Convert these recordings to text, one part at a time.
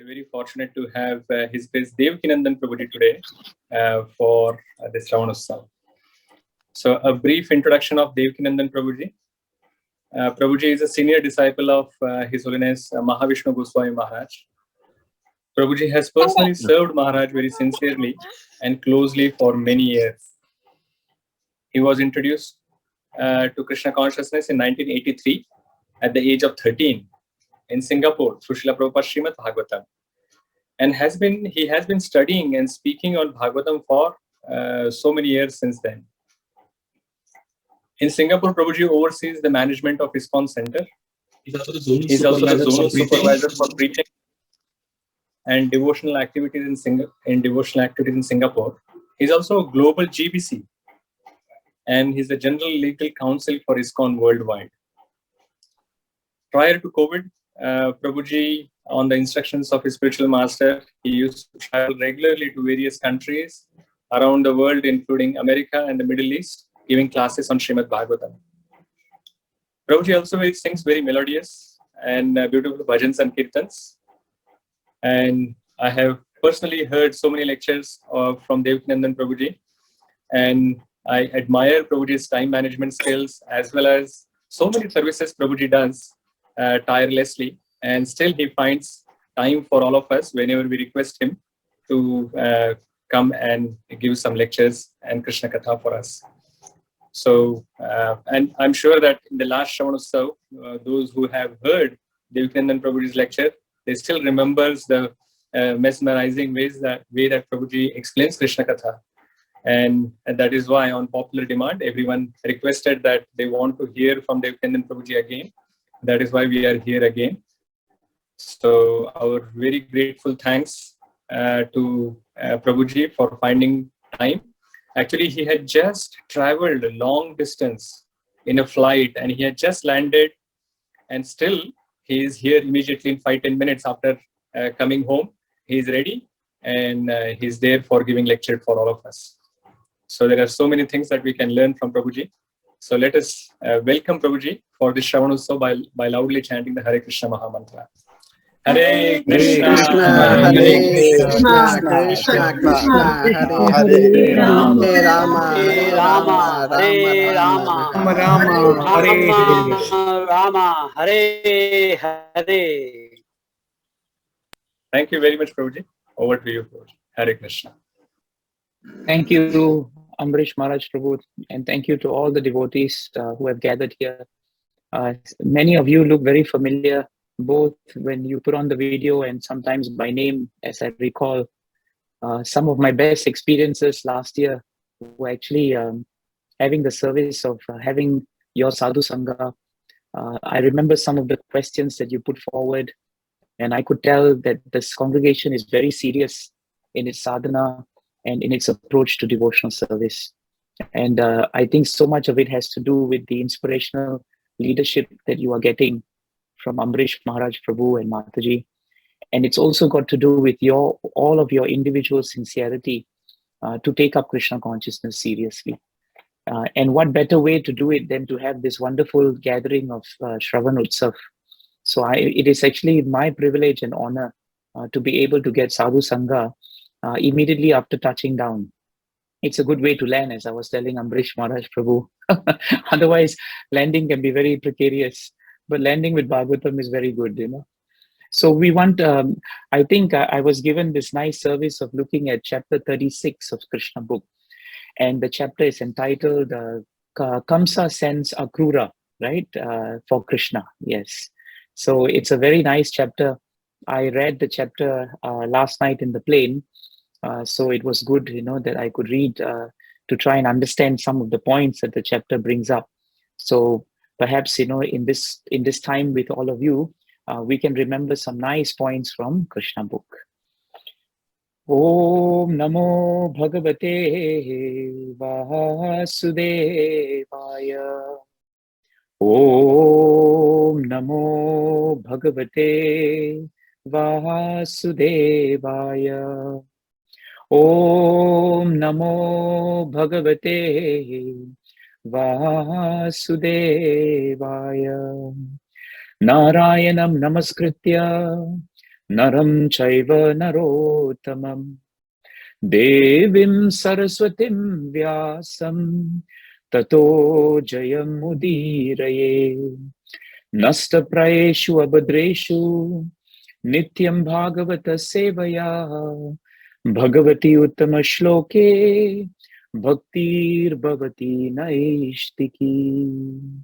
very fortunate to have His Grace Devakinandan Prabhuji today for this Sravan Utsav. So, a brief introduction of Devakinandan Prabhuji. Prabhuji is a senior disciple of His Holiness Mahavishnu Goswami Maharaj. Prabhuji has personally served Maharaj very sincerely and closely for many years. He was introduced to Krishna consciousness in 1983 at the age of 13 in Singapore through Srila Prabhupada's Srimad Bhagavatam, and he has been studying and speaking on Bhagavatam for so many years since then. In Singapore, Prabhuji oversees the management of ISKCON Center. He's also the zonal supervisor for preaching and devotional activities in Singapore. He's also a global GBC, and he's the General Legal Counsel for ISKCON worldwide. Prior to COVID, Prabhuji, on the instructions of his spiritual master, he used to travel regularly to various countries around the world, including America and the Middle East, giving classes on Srimad Bhagavatam. Prabhuji also sings very melodious and beautiful bhajans and kirtans. And I have personally heard so many lectures from Devakinandan Prabhuji, and I admire Prabhuji's time management skills as well as so many services Prabhuji does tirelessly, and still he finds time for all of us whenever we request him to come and give some lectures and Krishna Katha for us. So, and I'm sure that in the last Sravan Utsav, those who have heard Devakinandan Prabhuji's lecture, they still remembers the mesmerizing way that Prabhuji explains Krishna Katha. And that is why, on popular demand, everyone requested that they want to hear from Devakinandan Prabhuji again. That is why we are here again. So, our very grateful thanks to Prabhuji for finding time. Actually, he had just traveled a long distance in a flight, and he had just landed, and still he is here immediately in 5-10 minutes after coming home. He is ready, and he's there for giving lecture for all of us. So there are so many things that we can learn from Prabhuji. So let us welcome Prabhuji for this Sravan Utsav by loudly chanting the Hare Krishna Maha Mantra. Hare Krishna, Hare Krishna, Krishna Krishna, Hare Rama, Hare Rama, Hare Rama, Rama, Hare Hare. Thank you very much, Prabhuji. Over to you, Prabhuji. Hare Krishna. Thank you, Ambrish Maharaj Prabhu, and thank you to all the devotees who have gathered here. Many of you look very familiar, both when you put on the video and sometimes by name, as I recall. Some of my best experiences last year were actually having the service of having your Sadhu Sangha. I remember some of the questions that you put forward, and I could tell that this congregation is very serious in its sadhana and in its approach to devotional service. And I think so much of it has to do with the inspirational leadership that you are getting from Ambrish Maharaj Prabhu and Mataji. And it's also got to do with all of your individual sincerity to take up Krishna consciousness seriously. And what better way to do it than to have this wonderful gathering of Sravan Utsav. So it is actually my privilege and honor to be able to get Sadhu Sangha immediately after touching down. It's a good way to land, as I was telling Ambrish Maharaj Prabhu. Otherwise, landing can be very precarious, but landing with Bhagavatam is very good, you know. So we want, I think I was given this nice service of looking at chapter 36 of Krishna Book. And the chapter is entitled Kamsa Sends Akrura, right? For Krishna, yes. So it's a very nice chapter. I read the chapter last night in the plane. So it was good, you know, that I could read to try and understand some of the points that the chapter brings up. So perhaps, you know, in this time with all of you, we can remember some nice points from Krishna Book. Om Namo Bhagavate Vasudevaya. Om Namo Bhagavate Vasudevaya. Om Namo Bhagavate Vasudevaya. Narayanam Namaskritya Naram chaiva narottamam Devim Saraswatim Vyasam Tato Jayam Udiraye Nasta Praeshu Abhadreshu Nityam Bhagavata Sevaya Bhagavati Uttama Shloke Bhaktir Bhavati Naishtiki.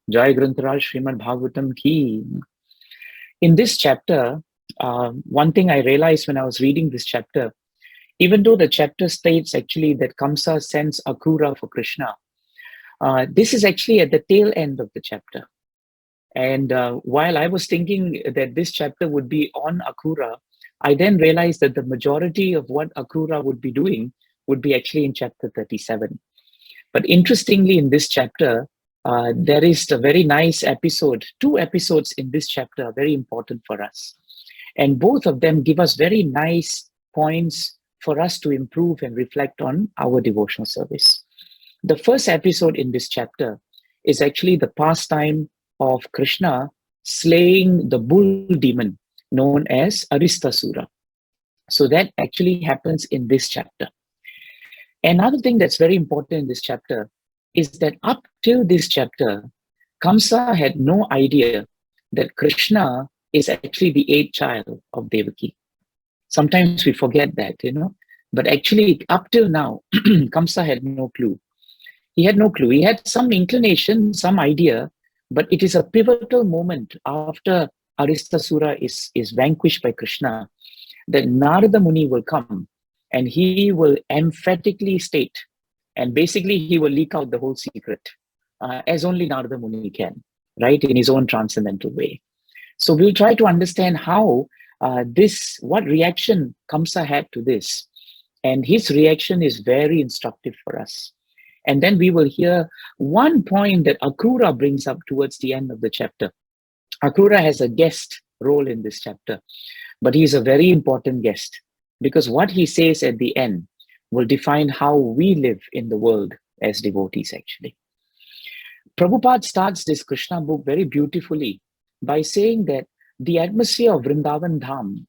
Jai Grantaraj Srimad Bhagavatam ki. In this chapter, one thing I realized when I was reading this chapter, even though the chapter states actually that Kamsa sends Akrura for Krishna, this is actually at the tail end of the chapter. And while I was thinking that this chapter would be on Akrura, I then realized that the majority of what Akrura would be doing would be actually in chapter 37. But interestingly, in this chapter, there is a very nice episode. 2 episodes in this chapter are very important for us. And both of them give us very nice points for us to improve and reflect on our devotional service. The first episode in this chapter is actually the pastime of Krishna slaying the bull demon known as Aristasura. So that actually happens in this chapter. Another thing that's very important in this chapter is that up till this chapter, Kamsa had no idea that Krishna is actually the 8th child of Devaki. Sometimes we forget that, but actually up till now, Kamsa had no clue. He had no clue. He had some inclination, some idea, but it is a pivotal moment after Aristasura is vanquished by Krishna that Narada Muni will come and he will emphatically state, and basically he will leak out the whole secret, as only Narada Muni can, right, in his own transcendental way. So we'll try to understand how what reaction Kamsa had to this. And his reaction is very instructive for us. And then we will hear one point that Akrura brings up towards the end of the chapter. Akrura has a guest role in this chapter, but he is a very important guest because what he says at the end will define how we live in the world as devotees, actually. Prabhupada starts this Krishna book very beautifully by saying that the atmosphere of Vrindavan Dham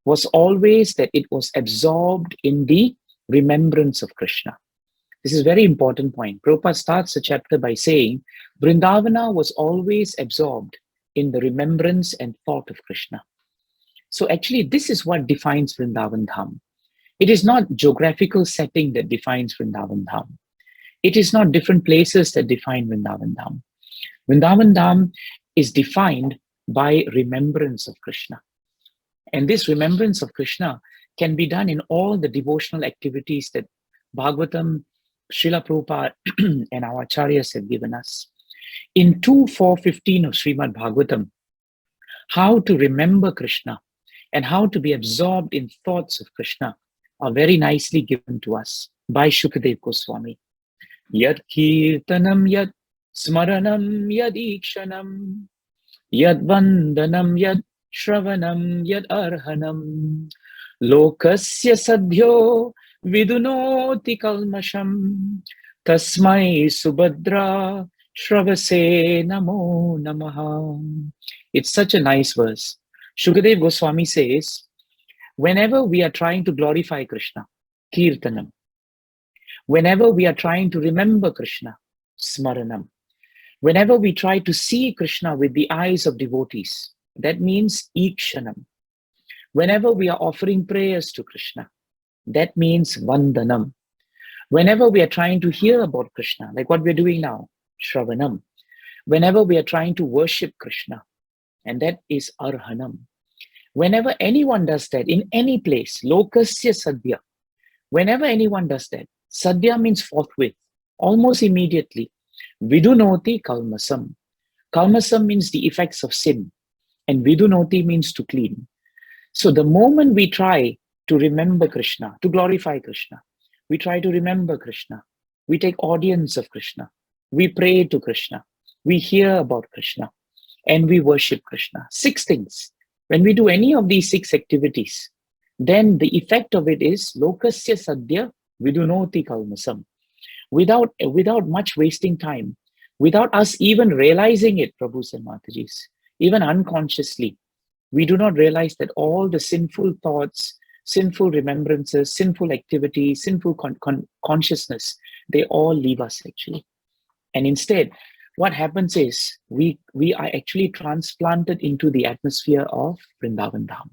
was always that it was absorbed in the remembrance of Krishna. This is a very important point. Prabhupada starts the chapter by saying Vrindavana was always absorbed in the remembrance and thought of Krishna. So actually, this is what defines Vrindavan Dham. It is not geographical setting that defines Vrindavan Dham. It is not different places that define Vrindavan Dham. Vrindavan Dham is defined by remembrance of Krishna. And this remembrance of Krishna can be done in all the devotional activities that Bhagavatam, Srila Prabhupada, and our acharyas have given us. In 2.4.15 of Srimad Bhagavatam, how to remember Krishna and how to be absorbed in thoughts of Krishna are very nicely given to us by Shukadev Goswami. Yad kirtanam yad smaranam yad ikshanam yad vandanam yad shravanam yad arhanam lokasya sadhyo vidunoti kalmasham tasmai subhadra shravase namo namaha. It's such a nice verse. Shukadev Goswami says, whenever we are trying to glorify Krishna, kirtanam. Whenever we are trying to remember Krishna, smaranam. Whenever we try to see Krishna with the eyes of devotees, that means ikshanam. Whenever we are offering prayers to Krishna, that means vandanam. Whenever we are trying to hear about Krishna, like what we're doing now, shravanam. Whenever we are trying to worship Krishna, and that is arhanam. Whenever anyone does that in any place, lokasya sadhya, whenever anyone does that, sadhya means forthwith, almost immediately. Vidunoti kalmasam. Kalmasam means the effects of sin, and vidunoti means to clean. So the moment we try to remember Krishna, to glorify Krishna, we try to remember Krishna, we take audience of Krishna, we pray to Krishna, we hear about Krishna, and we worship Krishna. 6 things. When we do any of these 6 activities, then the effect of it is lokasya sadhya vidunoti kalmasam. Without much wasting time, without us even realizing it, Prabhus and Matajis, even unconsciously, we do not realize that all the sinful thoughts, sinful remembrances, sinful activities, sinful consciousness, they all leave us actually. And instead, what happens is we are actually transplanted into the atmosphere of Vrindavan Dham.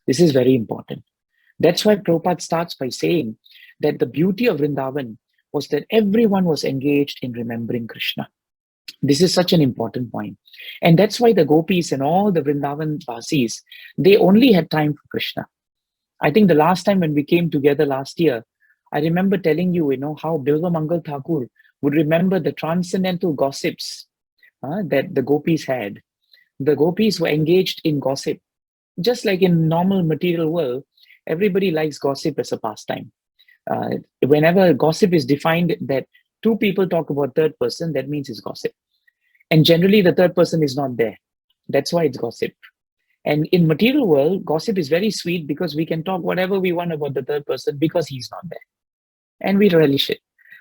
This is very important. That's why Prabhupada starts by saying that the beauty of Vrindavan was that everyone was engaged in remembering Krishna. This is such an important point. And that's why the gopis and all the Vrindavan Vasis, they only had time for Krishna. I think the last time when we came together last year, I remember telling you, how Bilva Mangal Thakur would remember the transcendental gossips that the gopis had. The gopis were engaged in gossip. Just like in normal material world, everybody likes gossip as a pastime. Whenever gossip is defined that two people talk about third person, that means it's gossip. And generally the third person is not there. That's why it's gossip. And in material world, gossip is very sweet because we can talk whatever we want about the third person because he's not there. And we relish it.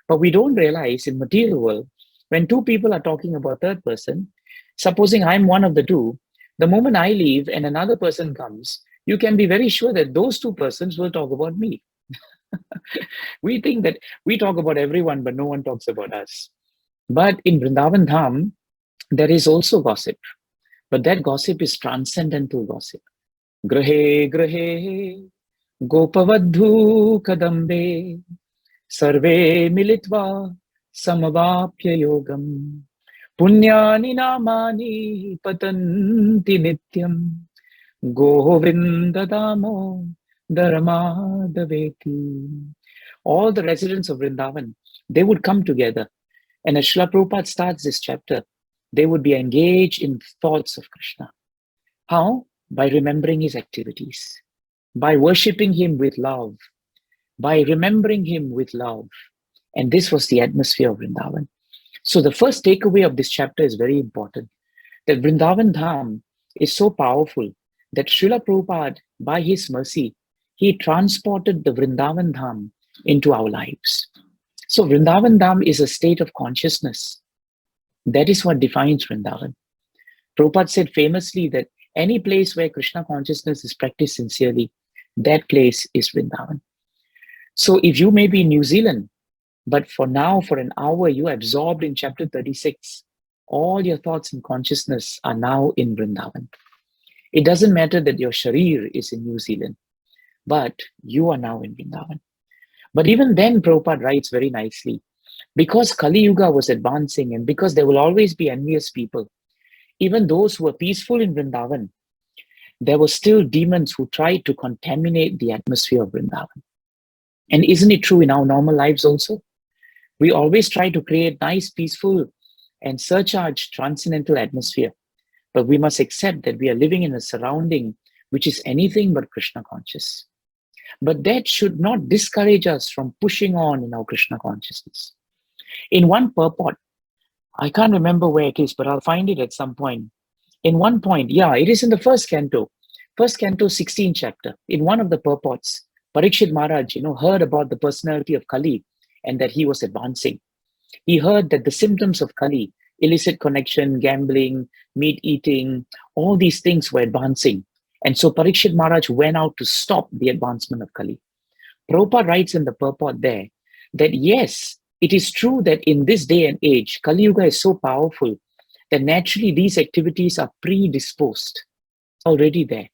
But we don't realize in material world, when two people are talking about third person, supposing I'm one of the two, the moment I leave and another person comes, you can be very sure that those two persons will talk about me. We think that we talk about everyone, but no one talks about us. But in Vrindavan Dham, there is also gossip. But that gossip is transcendental gossip. Grahe grahe gopavadhu kadambe sarve militva samavapya yogam punyani namani patanti nityam govindadamo dharmadaveti. All the residents of Vrindavan, they would come together. And as Srila Prabhupada starts this chapter, they would be engaged in thoughts of Krishna. How? By remembering his activities, by worshipping him with love, by remembering him with love. And this was the atmosphere of Vrindavan. So the first takeaway of this chapter is very important, that Vrindavan Dham is so powerful that Srila Prabhupada, by his mercy, he transported the Vrindavan Dham into our lives. So Vrindavan Dham is a state of consciousness. That is what defines Vrindavan. Prabhupada said famously that any place where Krishna consciousness is practiced sincerely, that place is Vrindavan. So if you may be in New Zealand, but for now, for an hour, you are absorbed in chapter 36, all your thoughts and consciousness are now in Vrindavan. It doesn't matter that your sharir is in New Zealand, but you are now in Vrindavan. But even then, Prabhupada writes very nicely, because Kali Yuga was advancing and because there will always be envious people, even those who were peaceful in Vrindavan, there were still demons who tried to contaminate the atmosphere of Vrindavan. And isn't it true in our normal lives also? We always try to create nice, peaceful, and surcharged transcendental atmosphere. But we must accept that we are living in a surrounding which is anything but Krishna conscious. But that should not discourage us from pushing on in our Krishna consciousness. In one purport, I can't remember where it is, but I'll find it at some point. In one point, it is in the first canto, 16th chapter. In one of the purports, Parikshit Maharaj, heard about the personality of Kali and that he was advancing. He heard that the symptoms of Kali, illicit connection, gambling, meat eating, all these things were advancing. And so Parikshit Maharaj went out to stop the advancement of Kali. Prabhupada writes in the purport there that yes, it is true that in this day and age, Kali Yuga is so powerful that naturally these activities are predisposed, already there.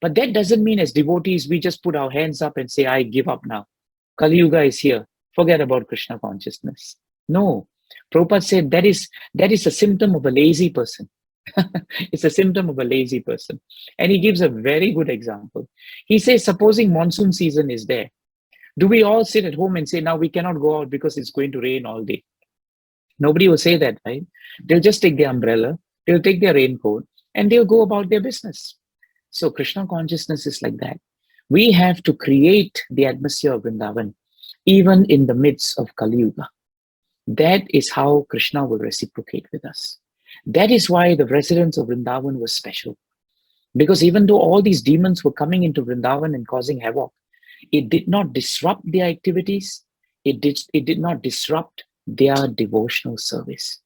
But that doesn't mean as devotees, we just put our hands up and say, I give up now. Kali Yuga is here. Forget about Krishna consciousness. No, Prabhupada said that is a symptom of a lazy person. It's a symptom of a lazy person. And he gives a very good example. He says, supposing monsoon season is there, do we all sit at home and say, now we cannot go out because it's going to rain all day? Nobody will say that, right? They'll just take their umbrella, they'll take their raincoat, and they'll go about their business. So Krishna consciousness is like that. We have to create the atmosphere of Vrindavan, even in the midst of Kali Yuga. That is how Krishna will reciprocate with us. That is why the residents of Vrindavan were special. Because even though all these demons were coming into Vrindavan and causing havoc, it did not disrupt their activities. It did not disrupt their devotional service.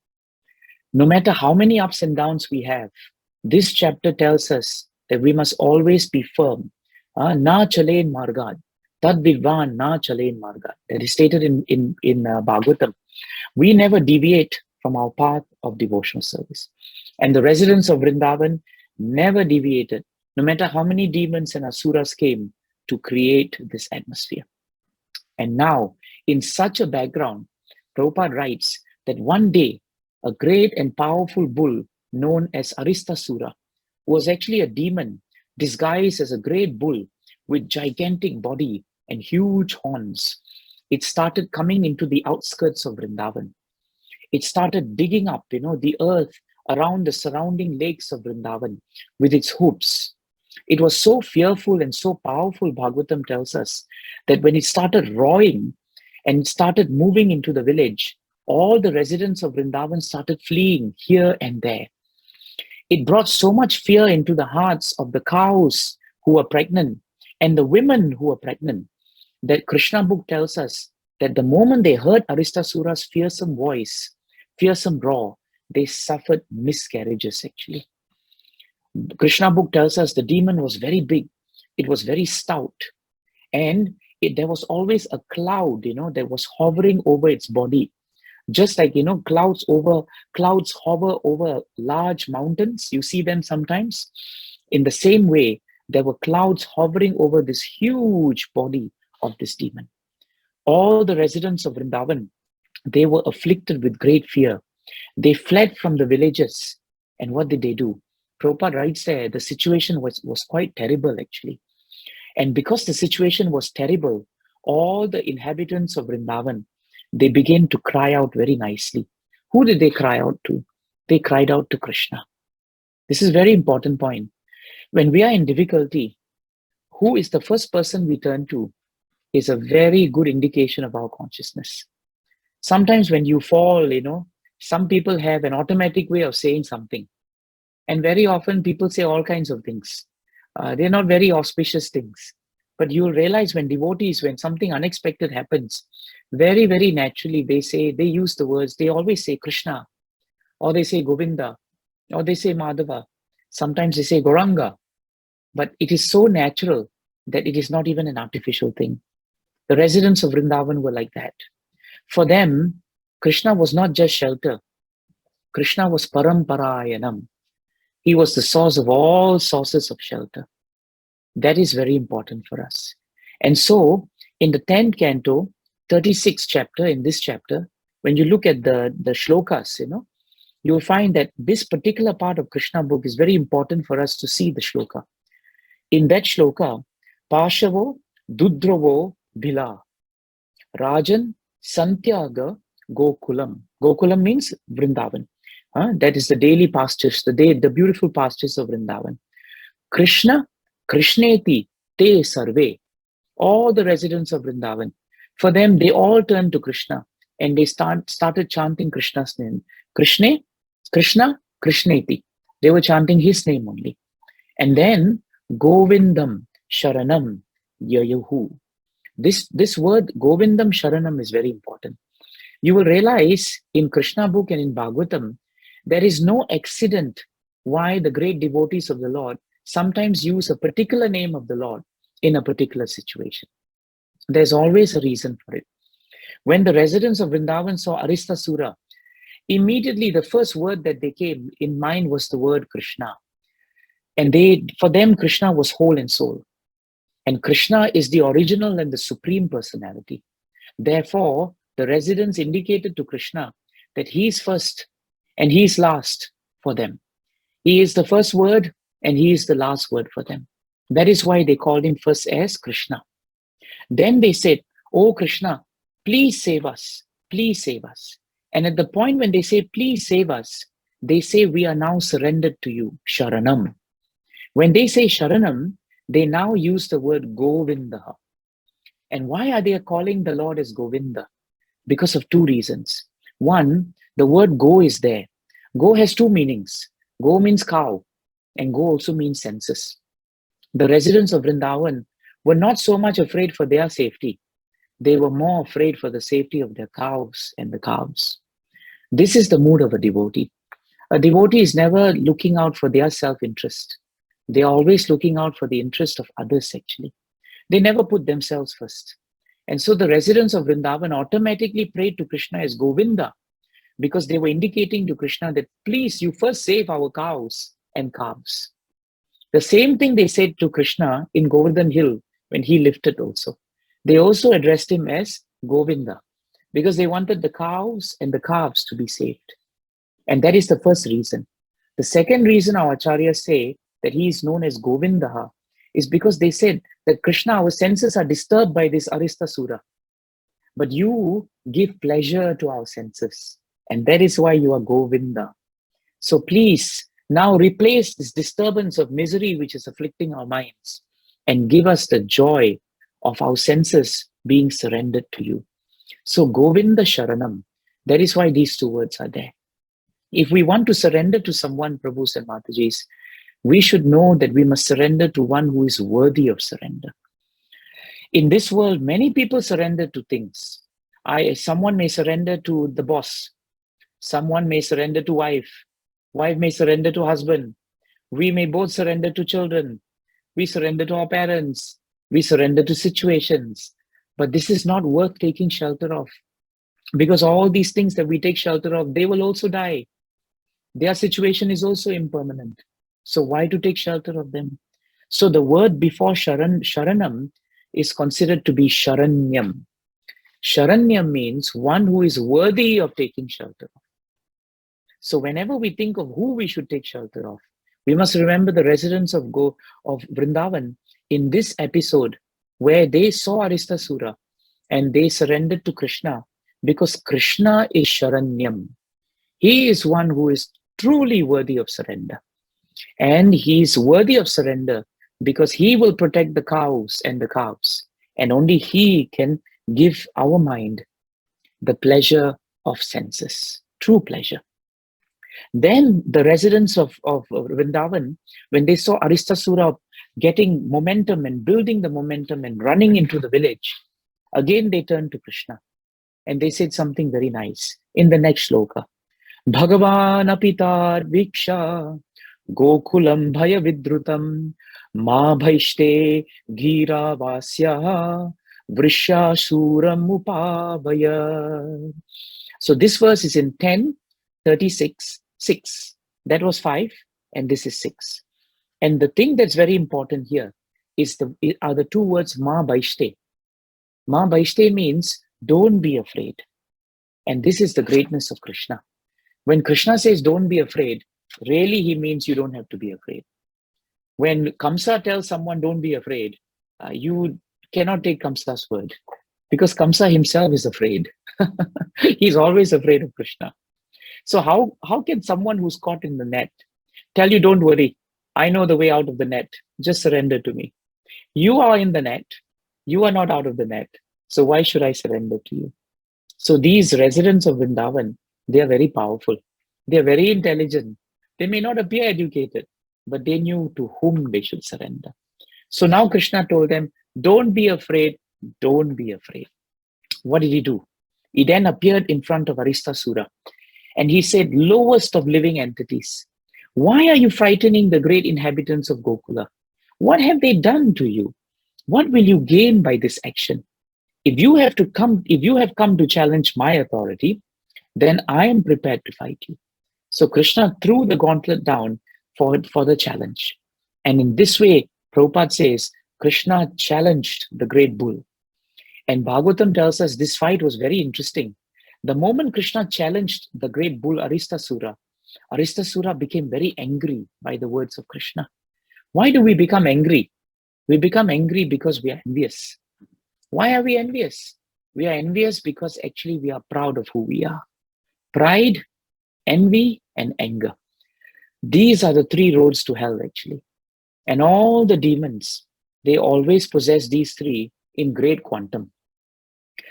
No matter how many ups and downs we have, this chapter tells us that we must always be firm. Na chalen margad, tad vidvan na chalen margad. That is stated in Bhagavatam. We never deviate from our path of devotional service. And the residents of Vrindavan never deviated, no matter how many demons and asuras came to create this atmosphere. And now, in such a background, Prabhupada writes that one day, a great and powerful bull known as Aristasura, who was actually a demon disguised as a great bull with gigantic body and huge horns, it started coming into the outskirts of Vrindavan. It started digging up, the earth around the surrounding lakes of Vrindavan with its hooves. It was so fearful and so powerful, Bhagavatam tells us, that when it started roaring and started moving into the village, all the residents of Vrindavan started fleeing here and there. It brought so much fear into the hearts of the cows who were pregnant and the women who were pregnant that Krishna Book tells us that the moment they heard Aristasura's fearsome voice, fearsome roar, they suffered miscarriages actually. Krishna Book tells us the demon was very big, it was very stout, and there was always a cloud, that was hovering over its body. Just like, clouds hover over large mountains. You see them sometimes. In the same way, there were clouds hovering over this huge body of this demon. All the residents of Vrindavan, they were afflicted with great fear. They fled from the villages. And what did they do? Prabhupada writes there, the situation was quite terrible actually. And because the situation was terrible, all the inhabitants of Vrindavan, they began to cry out very nicely. Who did they cry out to? They cried out to Krishna. This is a very important point. When we are in difficulty, who is the first person we turn to is a very good indication of our consciousness. Sometimes when you fall, some people have an automatic way of saying something. And very often people say all kinds of things. They're not very auspicious things. But you'll realize when devotees, when something unexpected happens, very, very naturally they use the words, they always say Krishna, or they say Govinda, or they say Madhava. Sometimes they say Gauranga. But it is so natural that it is not even an artificial thing. The residents of Vrindavan were like that. For them, Krishna was not just shelter. Krishna was Paramparayanam. He was the source of all sources of shelter. That is very important for us. And so, in the 10th canto, 36th chapter, in this chapter, when you look at the shlokas, you'll find that this particular part of Krishna book is very important for us to see the shloka. In that shloka, Pashavo Dudravo Bila Rajan Santyaga Gokulam. Gokulam means Vrindavan. That is the daily pastures, the beautiful pastures of Vrindavan. Krishna, Krishneti, Te Sarve. All the residents of Vrindavan, for them, they all turned to Krishna and they started chanting Krishna's name. Krishna, Krishneti. They were chanting his name only. And then, Govindam Sharanam Yayahu. This word, Govindam Sharanam, is very important. You will realize in Krishna book and in Bhagavatam, there is no accident why the great devotees of the Lord sometimes use a particular name of the Lord in a particular situation. There's always a reason for it. When the residents of Vrindavan saw Aristasura, immediately the first word that they came in mind was the word Krishna. And for them, Krishna was whole and soul. And Krishna is the original and the supreme personality. Therefore, the residents indicated to Krishna that he is first and he is last for them. He is the first word and he is the last word for them. That is why they called him first as Krishna. Then they said, "Oh Krishna, please save us. Please save us." And at the point when they say, "Please save us," they say, "We are now surrendered to you." Sharanam. When they say Sharanam, they now use the word Govinda. And why are they calling the Lord as Govinda? Because of two reasons. One, the word go is there. Go has two meanings. Go means cow, and go also means census. The residents of Vrindavan were not so much afraid for their safety. They were more afraid for the safety of their cows and the calves. This is the mood of a devotee. A devotee is never looking out for their self-interest. They are always looking out for the interest of others, actually. They never put themselves first. And so the residents of Vrindavan automatically prayed to Krishna as Govinda, because they were indicating to Krishna that, please, you first save our cows and calves. The same thing they said to Krishna in Govardhan Hill when he lifted also. They also addressed him as Govinda, because they wanted the cows and the calves to be saved. And that is the first reason. The second reason our acharyas say that he is known as Govinda is because they said that Krishna, our senses are disturbed by this Aristasura, but you give pleasure to our senses, and that is why you are Govinda. So please now replace this disturbance of misery which is afflicting our minds and give us the joy of our senses being surrendered to you. So Govinda Sharanam, that is why these two words are there. If we want to surrender to someone, Prabhus and Matajis, we should know that we must surrender to one who is worthy of surrender. In this world, many people surrender to things. Someone may surrender to the boss. Someone may surrender to wife. Wife may surrender to husband. We may both surrender to children. We surrender to our parents. We surrender to situations. But this is not worth taking shelter of, because all these things that we take shelter of, they will also die. Their situation is also impermanent. So why to take shelter of them? So the word before Sharanam is considered to be Sharanyam. Sharanyam means one who is worthy of taking shelter of. So whenever we think of who we should take shelter of, we must remember the residents of Vrindavan in this episode, where they saw Aristasura and they surrendered to Krishna, because Krishna is Sharanyam. He is one who is truly worthy of surrender. And he is worthy of surrender because he will protect the cows and the calves. And only he can give our mind the pleasure of senses, true pleasure. Then the residents of Vrindavan, when they saw Aristasura getting momentum and building the momentum and running into the village, again they turned to Krishna and they said something very nice in the next shloka. Bhagavan apitar viksha gokulam bhaya vidrutam ma bhaishte gira vasya vrishya suram upavaya. So this verse is in 10:36, 6. That was 5, and this is 6. And the thing that's very important here are the two words ma bhaishte. Ma bhaishte means don't be afraid. And this is the greatness of Krishna. When Krishna says don't be afraid, really he means you don't have to be afraid. When Kamsa tells someone don't be afraid, you cannot take Kamsa's word, because Kamsa himself is afraid. He's always afraid of Krishna. So how can someone who's caught in the net tell you, don't worry, I know the way out of the net, just surrender to me? You are in the net, you are not out of the net, so why should I surrender to you? So these residents of Vrindavan, they are very powerful. They are very intelligent. They may not appear educated, but they knew to whom they should surrender. So now Krishna told them, don't be afraid, don't be afraid. What did he do? He then appeared in front of Aristasura and he said, lowest of living entities, why are you frightening the great inhabitants of Gokula? What have they done to you? What will you gain by this action? If you have come to challenge my authority, then I am prepared to fight you. So Krishna threw the gauntlet down for the challenge. And in this way, Prabhupada says, Krishna challenged the great bull. And Bhagavatam tells us this fight was very interesting. The moment Krishna challenged the great bull Aristasura, Aristasura became very angry by the words of Krishna. Why do we become angry? We become angry because we are envious. Why are we envious? We are envious because actually we are proud of who we are. Pride, envy, and anger. These are the 3 roads to hell actually. And all the demons, they always possess these 3 in great quantum.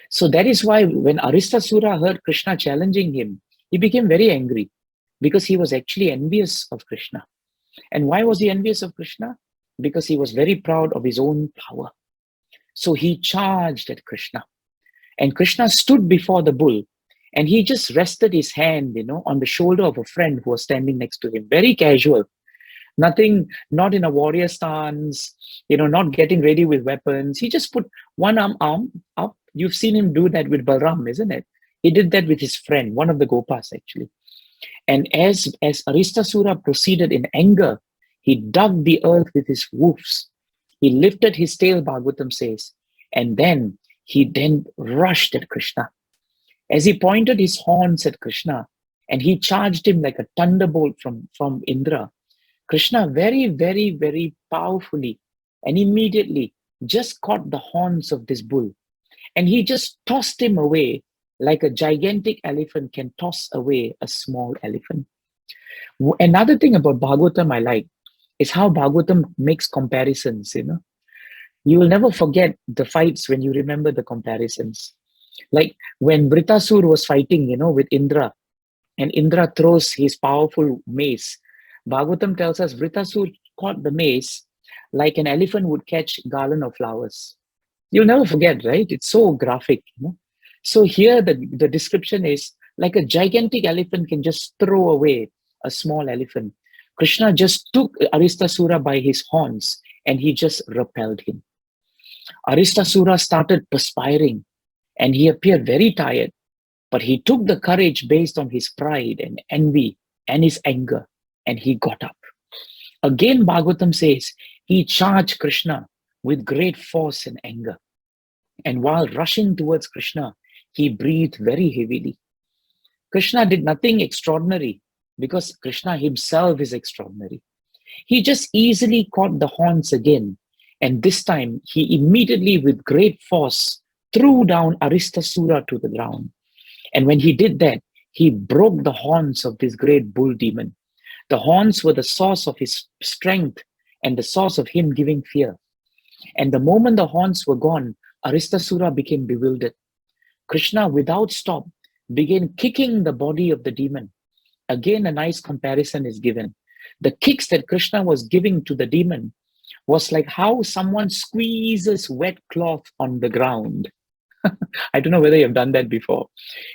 So that is why when Aristasura heard Krishna challenging him, he became very angry because he was actually envious of Krishna. And why was he envious of Krishna? Because he was very proud of his own power. So he charged at Krishna. And Krishna stood before the bull and he just rested his hand, on the shoulder of a friend who was standing next to him. Very casual. Nothing, not in a warrior stance, not getting ready with weapons. He just put one arm up. You've seen him do that with Balram, isn't it? He did that with his friend, one of the Gopas actually. And as Aristasura proceeded in anger, he dug the earth with his hoofs. He lifted his tail, Bhagavatam says, and then he rushed at Krishna. As he pointed his horns at Krishna, and he charged him like a thunderbolt from Indra, Krishna very, very, very powerfully and immediately just caught the horns of this bull, and he just tossed him away like a gigantic elephant can toss away a small elephant. Another thing about Bhagavatam I like is how Bhagavatam makes comparisons, You will never forget the fights when you remember the comparisons. Like when Vritasur was fighting, with Indra, and Indra throws his powerful mace. Bhagavatam tells us Vritasur caught the mace like an elephant would catch a garland of flowers. You'll never forget, right? It's so graphic, So here the description is like a gigantic elephant can just throw away a small elephant. Krishna just took Aristasura by his horns and he just repelled him. Aristasura started perspiring and he appeared very tired, but he took the courage based on his pride and envy and his anger, and he got up. Again, Bhagavatam says, he charged Krishna with great force and anger. And while rushing towards Krishna, he breathed very heavily. Krishna did nothing extraordinary because Krishna himself is extraordinary. He just easily caught the horns again. And this time, he immediately, with great force, threw down Aristasura to the ground. And when he did that, he broke the horns of this great bull demon. The horns were the source of his strength and the source of him giving fear. And the moment the horns were gone, Aristasura became bewildered. Krishna, without stop, began kicking the body of the demon. Again, a nice comparison is given. The kicks that Krishna was giving to the demon was like how someone squeezes wet cloth on the ground. I don't know whether you've done that before.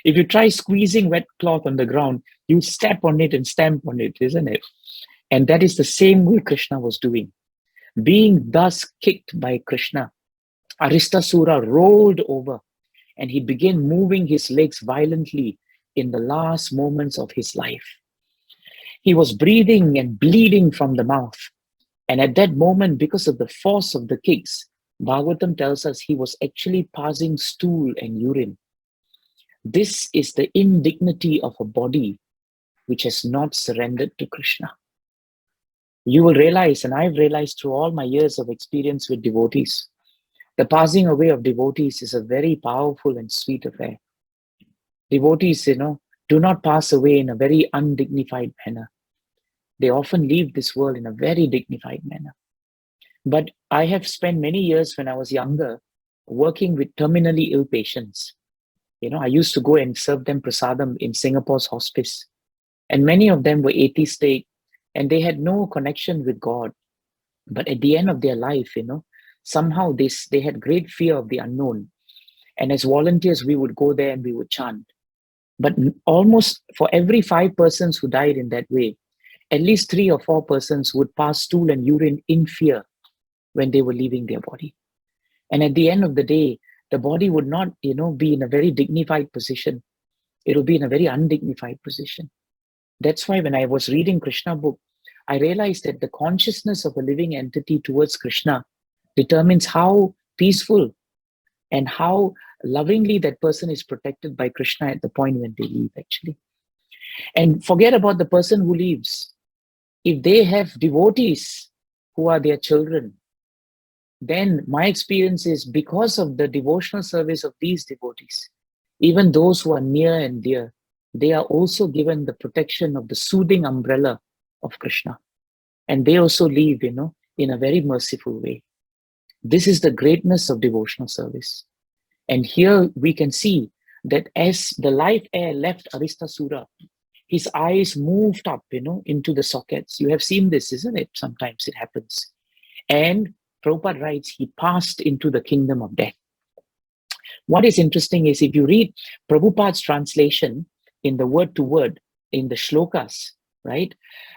If you try squeezing wet cloth on the ground, you step on it and stamp on it, isn't it? And that is the same way Krishna was doing. Being thus kicked by Krishna, Aristasura rolled over and he began moving his legs violently in the last moments of his life. He was breathing and bleeding from the mouth. And at that moment, because of the force of the kicks, Bhagavatam tells us he was actually passing stool and urine. This is the indignity of a body which has not surrendered to Krishna. You will realize, and I've realized through all my years of experience with devotees, the passing away of devotees is a very powerful and sweet affair. Devotees, do not pass away in a very undignified manner. They often leave this world in a very dignified manner. But I have spent many years when I was younger working with terminally ill patients. I used to go and serve them prasadam in Singapore's hospice. And many of them were atheistic and they had no connection with God. But at the end of their life, somehow they had great fear of the unknown. And as volunteers, we would go there and we would chant. But almost for every 5 persons who died in that way, at least 3 or 4 persons would pass stool and urine in fear when they were leaving their body. And at the end of the day, the body would not, be in a very dignified position. It will be in a very undignified position. That's why when I was reading Krishna Book, I realized that the consciousness of a living entity towards Krishna determines how peaceful and how lovingly that person is protected by Krishna at the point when they leave, actually. And forget about the person who leaves. If they have devotees who are their children, then my experience is because of the devotional service of these devotees, even those who are near and dear, they are also given the protection of the soothing umbrella of Krishna. And they also leave, in a very merciful way. This is the greatness of devotional service. And here we can see that as the life air left Aristasura, his eyes moved up, into the sockets. You have seen this, isn't it? Sometimes it happens. And Prabhupada writes, he passed into the kingdom of death. What is interesting is if you read Prabhupada's translation in the word to word, in the shlokas, right?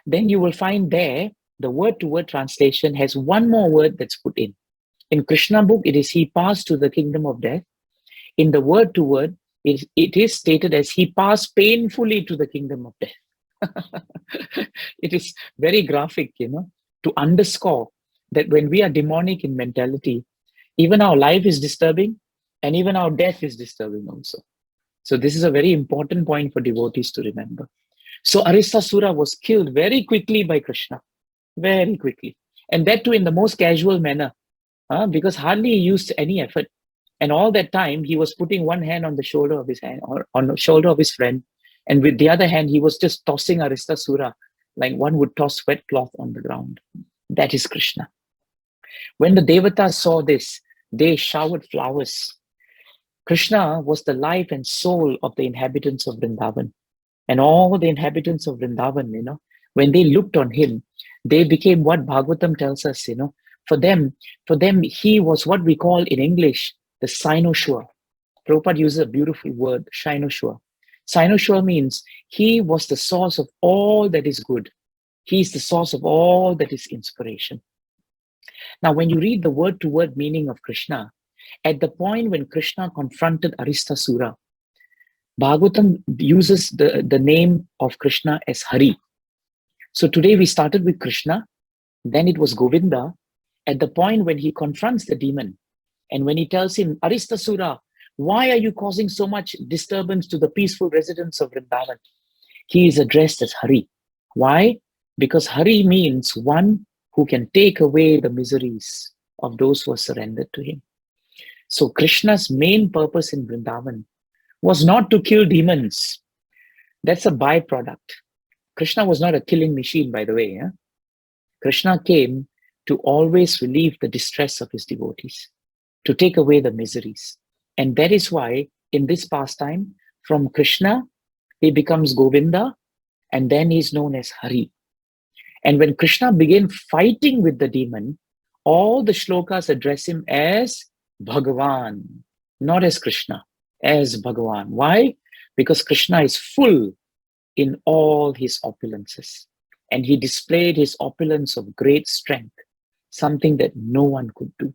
Then you will find there the word-to-word translation has one more word that's put in. In Krishna book, it is he passed to the kingdom of death. In the word-to-word, it is stated as he passed painfully to the kingdom of death. It is very graphic, to underscore that when we are demonic in mentality, even our life is disturbing and even our death is disturbing also. So this is a very important point for devotees to remember. So Aristasura was killed very quickly by Krishna, very quickly. And that too in the most casual manner, because hardly he used any effort. And all that time, he was putting one hand on the shoulder of his hand, or on the shoulder of his friend. And with the other hand, he was just tossing Aristasura like one would toss wet cloth on the ground. That is Krishna. When the Devatas saw this, they showered flowers. Krishna was the life and soul of the inhabitants of Vrindavan. And all the inhabitants of Vrindavan, when they looked on him, they became what Bhagavatam tells us, for them, he was what we call in English, the cynosure. Prabhupada uses a beautiful word, cynosure. Cynosure means he was the source of all that is good. He is the source of all that is inspiration. Now, when you read the word-to-word meaning of Krishna, at the point when Krishna confronted Aristasura, Bhagavatam uses the name of Krishna as Hari. So today we started with Krishna, then it was Govinda, at the point when he confronts the demon, and when he tells him, Aristasura, why are you causing so much disturbance to the peaceful residents of Vrindavan? He is addressed as Hari. Why? Because Hari means one who can take away the miseries of those who are surrendered to him. So Krishna's main purpose in Vrindavan was not to kill demons. That's a byproduct. Krishna was not a killing machine, by the way. Krishna came to always relieve the distress of his devotees, to take away the miseries. And that is why in this pastime, from Krishna, he becomes Govinda, and then he's known as Hari. And when Krishna began fighting with the demon, all the shlokas address him as Bhagavan, not as Krishna, as Bhagavan. Why? Because Krishna is full in all his opulences. And he displayed his opulence of great strength, something that no one could do.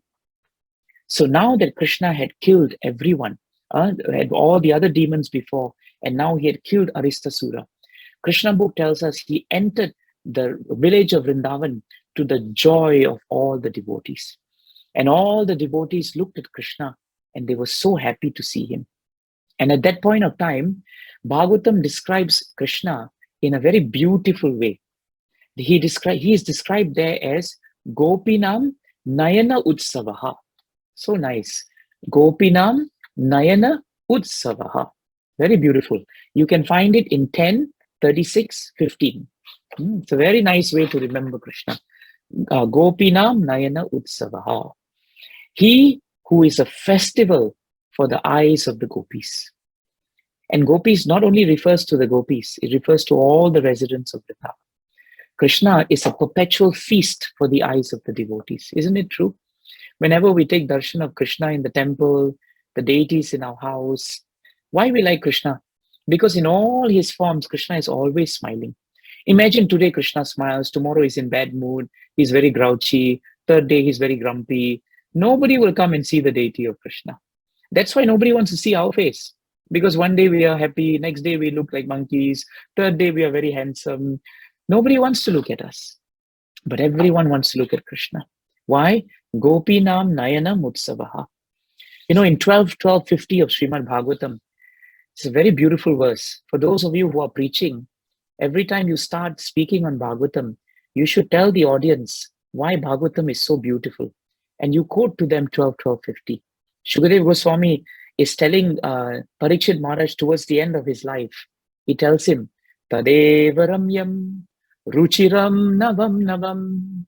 So now that Krishna had killed everyone, had all the other demons before, and now he had killed Aristasura, Krishna Book tells us he entered the village of Vrindavan to the joy of all the devotees. And all the devotees looked at Krishna and they were so happy to see him. And at that point of time, Bhagavatam describes Krishna in a very beautiful way. He is described there as Gopinam Nayana Utsavaha. So nice. Gopinam Nayana Utsavaha. Very beautiful. You can find it in 10, 36, 15. It's a very nice way to remember Krishna. Gopinam Nayana Utsavaha. He who is a festival for the eyes of the gopis. And gopis not only refers to the gopis, it refers to all the residents of Vrindavan. Krishna is a perpetual feast for the eyes of the devotees. Isn't it true? Whenever we take darshan of Krishna in the temple, the deities in our house, why we like Krishna? Because in all his forms, Krishna is always smiling. Imagine today Krishna smiles, tomorrow he's in bad mood, he's very grouchy, third day he's very grumpy. Nobody will come and see the deity of Krishna. That's why nobody wants to see our face. Because one day we are happy, next day we look like monkeys, third day we are very handsome. Nobody wants to look at us. But everyone wants to look at Krishna. Why? Gopinam Nayana Mutsavaha. In 12.12.50 of Srimad Bhagavatam, it's a very beautiful verse. For those of you who are preaching, every time you start speaking on Bhagavatam, you should tell the audience why Bhagavatam is so beautiful. And you quote to them 12.12.50. Shukadev Goswami is telling Parikshit Maharaj towards the end of his life. He tells him, Tadeva Ramyam Ruchiram Navam Navam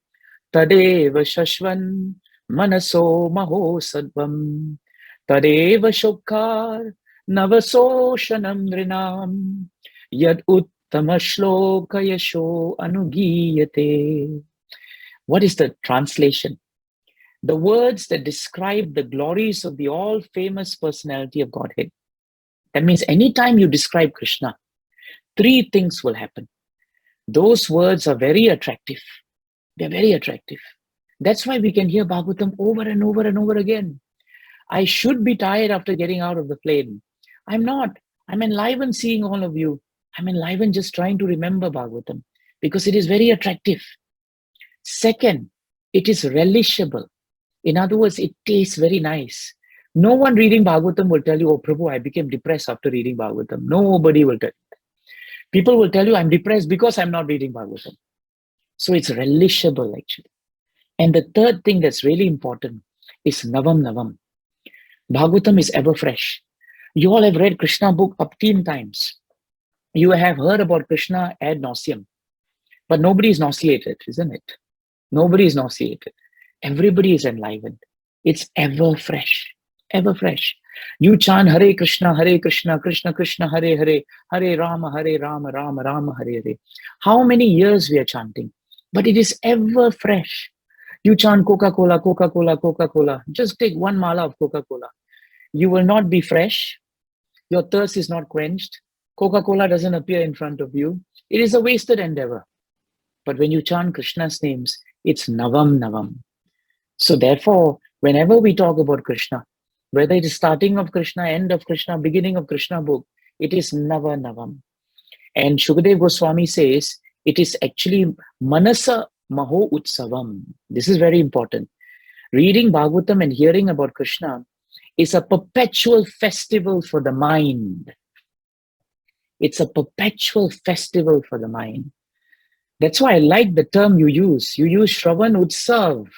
Tadeva Shashvan Manaso Maho Sadvam Tadeva Shokar Navasoshanam Rinam Yad Uttama Shloka Yasho Anugiyate. What is the translation? The words that describe the glories of the all-famous personality of Godhead. That means anytime you describe Krishna, three things will happen. Those words are very attractive. They're very attractive. That's why we can hear Bhagavatam over and over and over again. I should be tired after getting out of the plane. I'm not. I'm enlivened seeing all of you. I'm enlivened just trying to remember Bhagavatam because it is very attractive. Second, it is relishable. In other words, it tastes very nice. No one reading Bhagavatam will tell you, oh Prabhu, I became depressed after reading Bhagavatam. Nobody will tell you. People will tell you, I'm depressed because I'm not reading Bhagavatam. So it's relishable actually. And the third thing that's really important is Navam Navam. Bhagavatam is ever fresh. You all have read Krishna Book up 10 times. You have heard about Krishna ad nauseum. But nobody is nauseated, isn't it? Nobody is nauseated. Everybody is enlivened. It's ever fresh. Ever fresh. You chant Hare Krishna, Krishna Krishna, Hare Hare, Hare Rama, Rama Rama, Hare Hare. How many years we are chanting? But it is ever fresh. You chant Coca-Cola, Coca-Cola, Coca-Cola. Just take one mala of Coca-Cola. You will not be fresh. Your thirst is not quenched. Coca-Cola doesn't appear in front of you. It is a wasted endeavor. But when you chant Krishna's names, it's Navam Navam. So therefore, whenever we talk about Krishna, whether it is starting of Krishna, end of Krishna, beginning of Krishna book, it is Nava Navam. And Shukadev Goswami says, it is actually Manasa Maho Utsavam. This is very important. Reading Bhagavatam and hearing about Krishna is a perpetual festival for the mind. It's a perpetual festival for the mind. That's why I like the term you use. You use Sravan Utsav.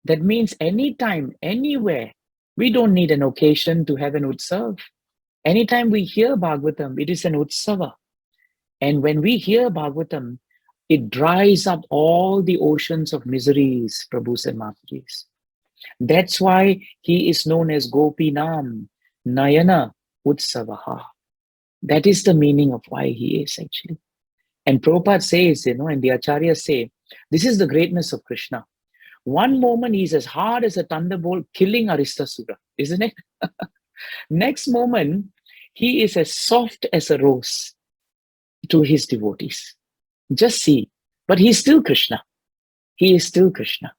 That means anytime, anywhere. We don't need an occasion to have an Utsav. Anytime we hear Bhagavatam, it is an Utsava. And when we hear Bhagavatam, it dries up all the oceans of miseries, Prabhus and Matajis. That's why he is known as Gopinam, Nayana Utsavaha. That is the meaning of why he is actually. And Prabhupada says, and the Acharyas say, this is the greatness of Krishna. One moment he's as hard as a thunderbolt killing Aristasura, isn't it? Next moment, he is as soft as a rose to his devotees. Just see. But he's still Krishna. He is still Krishna.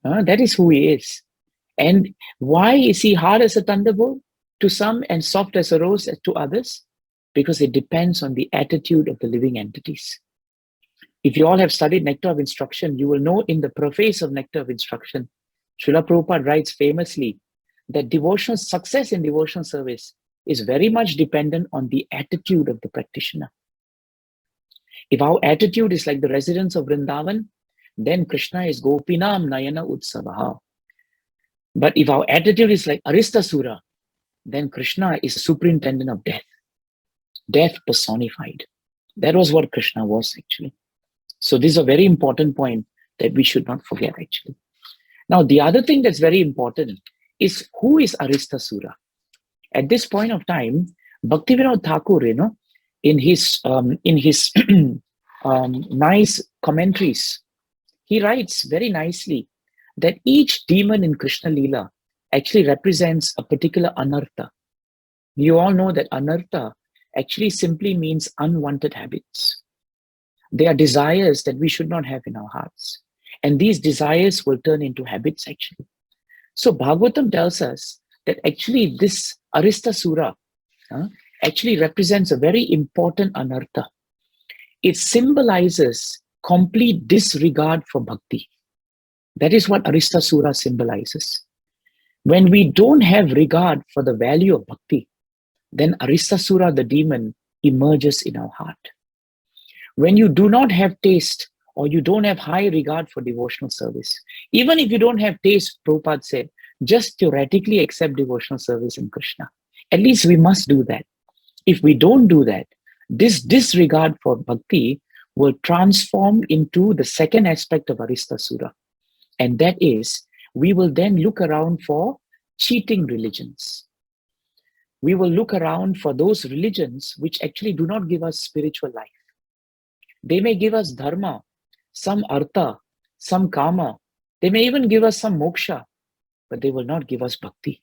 That is who he is. And why is he hard as a thunderbolt to some and soft as a rose to others? Because it depends on the attitude of the living entities. If you all have studied Nectar of Instruction, you will know in the preface of Nectar of Instruction, Srila Prabhupada writes famously that devotional success in devotional service is very much dependent on the attitude of the practitioner. If our attitude is like the residents of Vrindavan, then Krishna is Gopinam Nayana Utsavaha. But if our attitude is like Aristasura, then Krishna is the superintendent of death. Death personified. That was what Krishna was actually. So this is a very important point that we should not forget actually. Now the other thing that's very important is who is Aristasura? At this point of time, Bhaktivinoda Thakur, in his nice commentaries, he writes very nicely that each demon in Krishna Leela actually represents a particular anartha. You all know that anartha actually simply means unwanted habits. They are desires that we should not have in our hearts. And these desires will turn into habits actually. So Bhagavatam tells us that actually this Aristasura actually represents a very important anartha. It symbolizes complete disregard for bhakti. That is what Aristasura symbolizes. When we don't have regard for the value of bhakti, then Aristasura, the demon, emerges in our heart. When you do not have taste or you don't have high regard for devotional service, even if you don't have taste, Prabhupada said, just theoretically accept devotional service in Krishna. At least we must do that. If we don't do that, this disregard for bhakti will transform into the second aspect of Aristasura. And that is, we will then look around for cheating religions. We will look around for those religions which actually do not give us spiritual life. They may give us dharma, some artha, some kama. They may even give us some moksha, but they will not give us bhakti.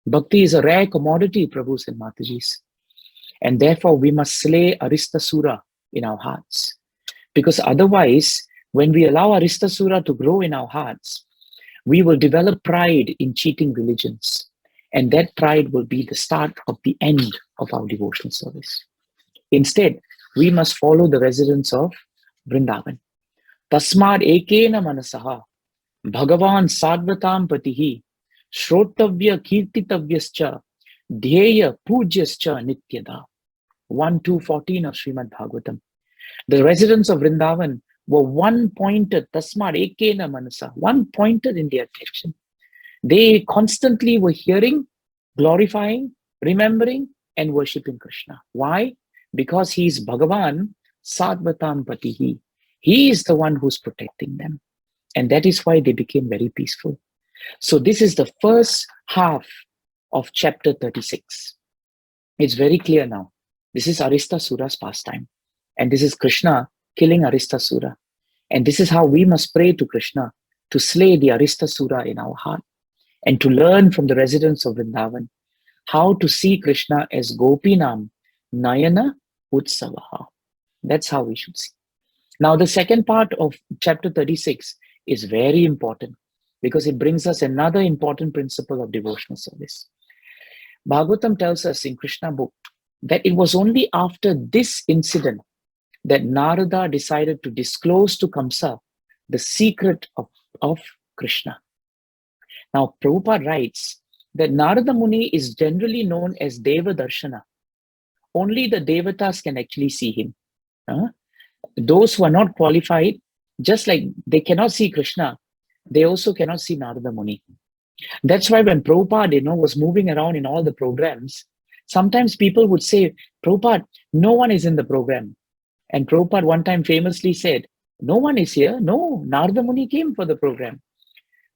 Bhakti is a rare commodity, Prabhus and Matajis. And therefore, we must slay Aristasura in our hearts. Because otherwise, When we allow Aristasura to grow in our hearts, we will develop pride in cheating religions. And that pride will be the start of the end of our devotional service. Instead, we must follow the residents of Vrindavan. Tasmad ekena manasaha Bhagavan Sarvatam Patihi Shrotavya Kirtitavyascha Dhyeya Pujyascha Nityada. 1:2:14 of Srimad Bhagavatam. The residents of Vrindavan were one-pointed, tasmad ekena manasa, one-pointed in their attention. They constantly were hearing, glorifying, remembering, and worshipping Krishna. Why? Because he is Bhagavan Sarvatam Patihi. He is the one who's protecting them. And that is why they became very peaceful. So this is the first half of chapter 36. It's very clear now. This is Aristasura's pastime. And this is Krishna killing Aristasura. And this is how we must pray to Krishna to slay the Aristasura in our heart and to learn from the residents of Vrindavan how to see Krishna as Gopinam Nayana Utsavaha. That's how we should see. Now, the second part of chapter 36 is very important because it brings us another important principle of devotional service. Bhagavatam tells us in Krishna Book that it was only after this incident that Narada decided to disclose to Kamsa the secret of Krishna. Now, Prabhupada writes that Narada Muni is generally known as Deva Darshana. Only the Devatas can actually see him. Those who are not qualified, just like they cannot see Krishna, they also cannot see Narada Muni. That's why when Prabhupada, was moving around in all the programs, sometimes people would say, Prabhupada, no one is in the program. And Prabhupada one time famously said, no one is here. No, Narada Muni came for the program.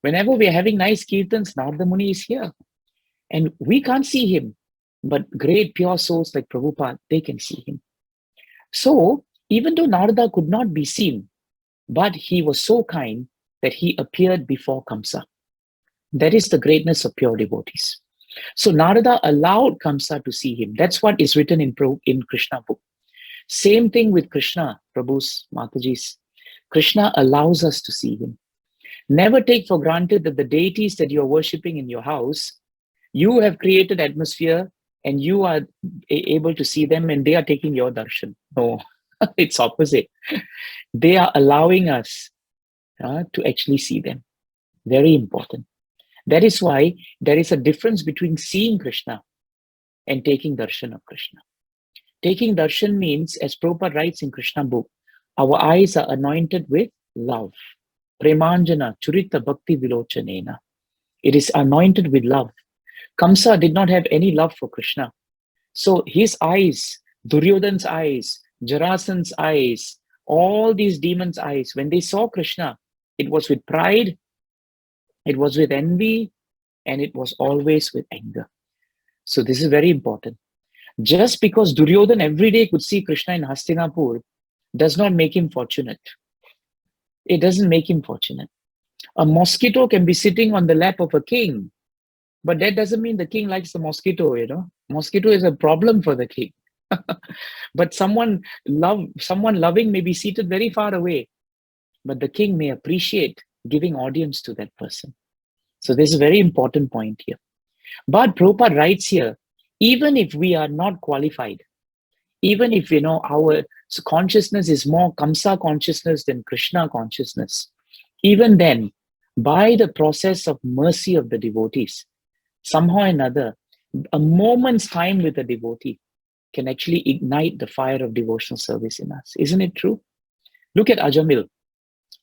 Whenever we're having nice kirtans, Narada Muni is here. And we can't see him. But great pure souls like Prabhupada, they can see him. So, even though Narada could not be seen, but he was so kind that he appeared before Kamsa. That is the greatness of pure devotees. So Narada allowed Kamsa to see him. That's what is written in Krishna Book. Same thing with Krishna, Prabhu's, Mataji's. Krishna allows us to see him. Never take for granted that the deities that you're worshipping in your house, you have created atmosphere and you are able to see them and they are taking your darshan. No, it's opposite. They are allowing us to actually see them. Very important. That is why there is a difference between seeing Krishna and taking darshan of Krishna. Taking darshan means, as Prabhupada writes in Krishna Book, our eyes are anointed with love. Premanjana Churita Bhakti Vilochanena. It is anointed with love. Kamsa did not have any love for Krishna. So his eyes, Duryodhan's eyes, Jarasan's eyes, all these demons' eyes, when they saw Krishna, it was with pride, it was with envy, and it was always with anger. So this is very important. Just because Duryodhan every day could see Krishna in Hastinapur does not make him fortunate. It doesn't make him fortunate. A mosquito can be sitting on the lap of a king, but that doesn't mean the king likes the mosquito, Mosquito is a problem for the king. But someone loving may be seated very far away, but the king may appreciate giving audience to that person. So this is a very important point here. But Prabhupada writes here, even if we are not qualified, even if our consciousness is more Kamsa consciousness than Krishna consciousness, even then, by the process of mercy of the devotees, somehow or another, a moment's time with a devotee can actually ignite the fire of devotional service in us. Isn't it true? Look at Ajamil.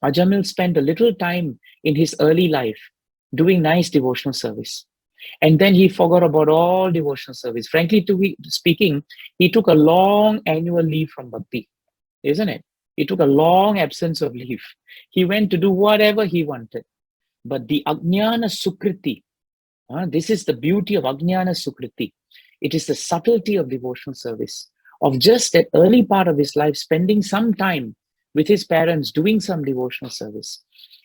Ajamil spent a little time in his early life doing nice devotional service. And then he forgot about all devotional service. Frankly speaking, he took a long annual leave from Bhakti, isn't it? He took a long absence of leave. He went to do whatever he wanted. But the Ajnana Sukriti, this is the beauty of Ajnana Sukriti. It is the subtlety of devotional service, of just that early part of his life, spending some time with his parents, doing some devotional service.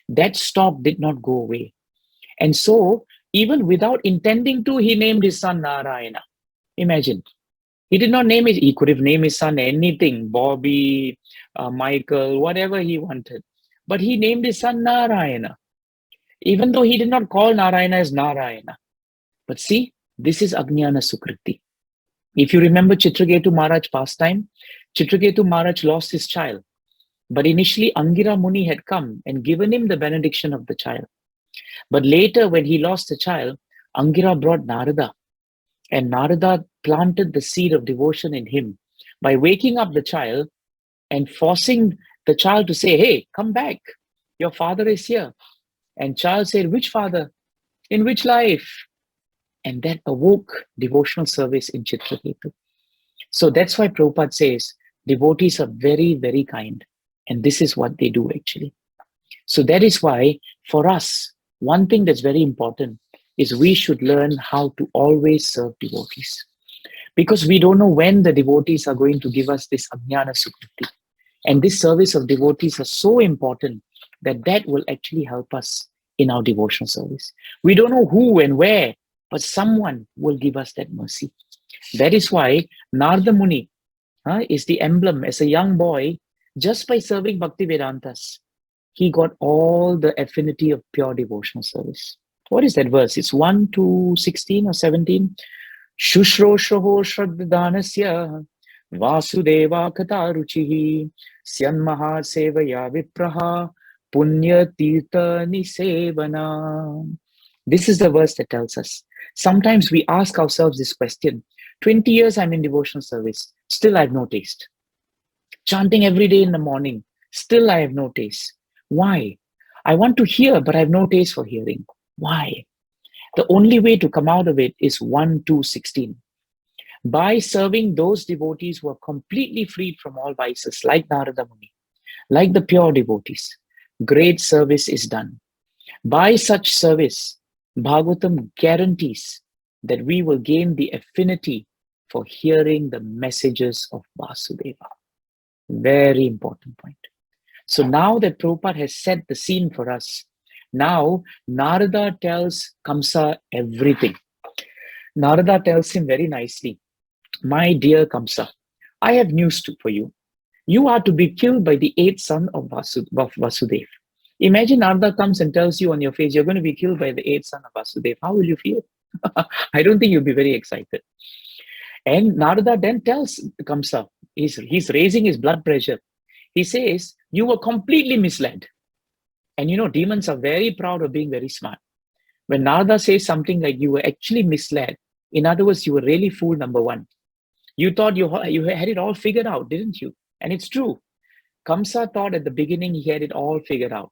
That stock did not go away. And so, even without intending to, he named his son Narayana. Imagine. He did not name it. He could have named his son anything, Bobby, Michael, whatever he wanted. but he named his son Narayana, even though he did not call Narayana as Narayana. But see, this is Ajnana Sukriti. If you remember Chitraketu Maharaj pastime, Chitraketu Maharaj lost his child. But initially, Angira Muni had come and given him the benediction of the child. But later, when he lost the child, Angira brought Narada. And Narada planted the seed of devotion in him by waking up the child and forcing the child to say, hey, come back. Your father is here. And child said, which father? In which life? And that awoke devotional service in Chitraketu. So that's why Prabhupada says, devotees are very, very kind. And this is what they do actually. So that is why for us, one thing that's very important is we should learn how to always serve devotees. Because we don't know when the devotees are going to give us this Ajnana Sukriti. And this service of devotees is so important that that will actually help us in our devotional service. We don't know who and where, but someone will give us that mercy. That is why Narada Muni is the emblem. As a young boy, just by serving Bhakti Vedantas, he got all the affinity of pure devotional service. What is that verse? It's 1 to 16 or 17. Shushroshoho Shraddhanasya Vasudeva Kataruchihi Syanmaha Sevaya Vipraha Punya Tirtha Nisevana. This is the verse that tells us. Sometimes we ask ourselves this question. 20 years I'm in devotional service, still I have no taste. Chanting every day in the morning, still I have no taste. Why? I want to hear, but I have no taste for hearing. Why? The only way to come out of it is 1 to 16. By serving those devotees who are completely freed from all vices, like Narada Muni, like the pure devotees, great service is done. By such service, Bhagavatam guarantees that we will gain the affinity for hearing the messages of Vasudeva. Very important point. So now that Prabhupada has set the scene for us, now Narada tells Kamsa everything. Narada tells him very nicely, my dear Kamsa, I have news for you. You are to be killed by the 8th son of Vasudeva. Imagine Narada comes and tells you on your face, you're going to be killed by the 8th son of Vasudeva. How will you feel? I don't think you'll be very excited. And Narada then tells Kamsa, he's raising his blood pressure. He says, you were completely misled. And you know, demons are very proud of being very smart. When Narada says something like you were actually misled, in other words, you were really fool number one. You thought you had it all figured out, didn't you? And it's true. Kamsa thought at the beginning he had it all figured out.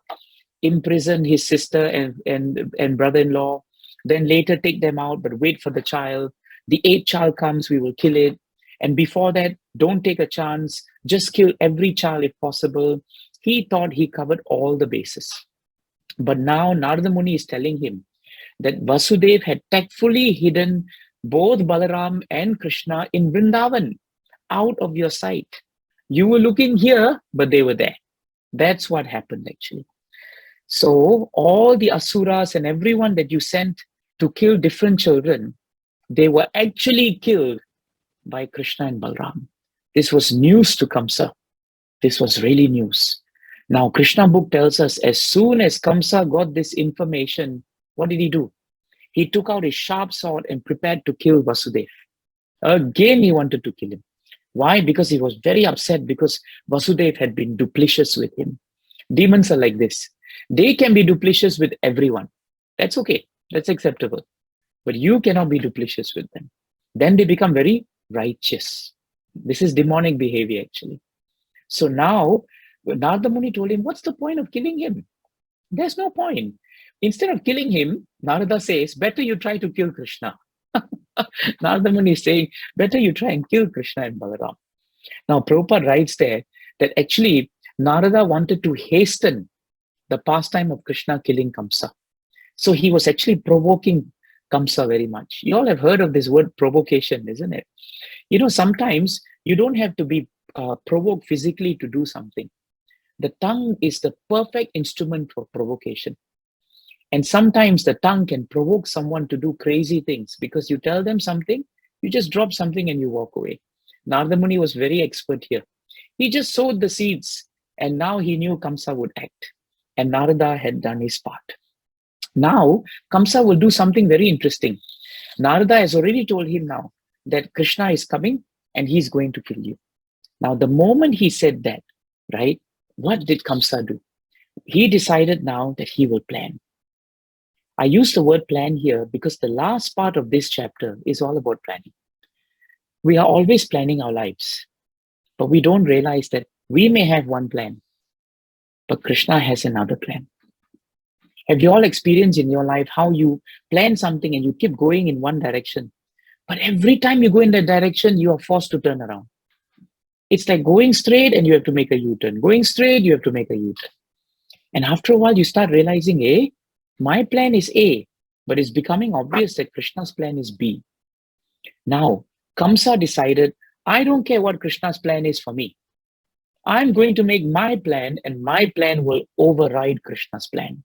Imprison his sister and brother-in-law, then later take them out, but wait for the child. The 8th child comes, we will kill it. And before that, don't take a chance, just kill every child if possible. He thought he covered all the bases. But now Narada Muni is telling him that Vasudeva had tactfully hidden both Balaram and Krishna in Vrindavan, out of your sight. You were looking here, but they were there. That's what happened actually. So all the asuras and everyone that you sent to kill different children, they were actually killed by Krishna and Balaram. This was news to Kamsa. This was really news. Now Krishna Book tells us as soon as Kamsa got this information, what did he do? He took out his sharp sword and prepared to kill Vasudeva. Again, he wanted to kill him. Why? Because he was very upset because Vasudeva had been duplicitous with him. Demons are like this. They can be duplicitous with everyone. That's okay. That's acceptable. But you cannot be duplicitous with them. Then they become very righteous. This is demonic behavior actually. So now, Narada Muni told him, what's the point of killing him? There's no point. Instead of killing him, Narada says, better you try to kill Krishna. Narada Muni is saying, better you try and kill Krishna and Balaram. Now, Prabhupada writes there that actually Narada wanted to hasten the pastime of Krishna killing Kamsa. So he was actually provoking Kamsa very much. You all have heard of this word provocation, isn't it? You know, sometimes you don't have to be provoked physically to do something. The tongue is the perfect instrument for provocation. And sometimes the tongue can provoke someone to do crazy things because you tell them something, you just drop something and you walk away. Narada Muni was very expert here. He just sowed the seeds and now he knew Kamsa would act. and Narada had done his part. Now, Kamsa will do something very interesting. Narada has already told him now that Krishna is coming and he's going to kill you. Now, the moment he said that, right, what did Kamsa do? He decided now that he will plan. I use the word plan here because the last part of this chapter is all about planning. We are always planning our lives, but we don't realize that we may have one plan, but Krishna has another plan. Have you all experienced in your life how you plan something and you keep going in one direction, but every time you go in that direction, you are forced to turn around? It's like going straight and you have to make a U-turn. Going straight, you have to make a U-turn. And after a while, you start realizing, my plan is A, but it's becoming obvious that Krishna's plan is B. Now, Kamsa decided, I don't care what Krishna's plan is for me. I'm going to make my plan, and my plan will override Krishna's plan.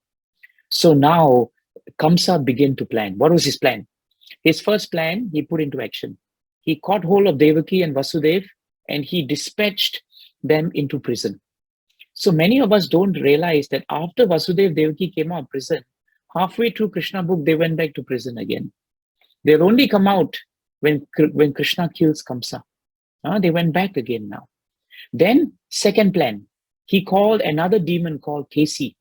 So now, Kamsa began to plan. What was his plan? His first plan, he put into action. He caught hold of Devaki and Vasudev, and he dispatched them into prison. So many of us don't realize that after Vasudev Devaki came out of prison, halfway through Krishna book, they went back to prison again. They've only come out when Krishna kills Kamsa. They went back again now. Then, second plan, he called another demon called Kesi.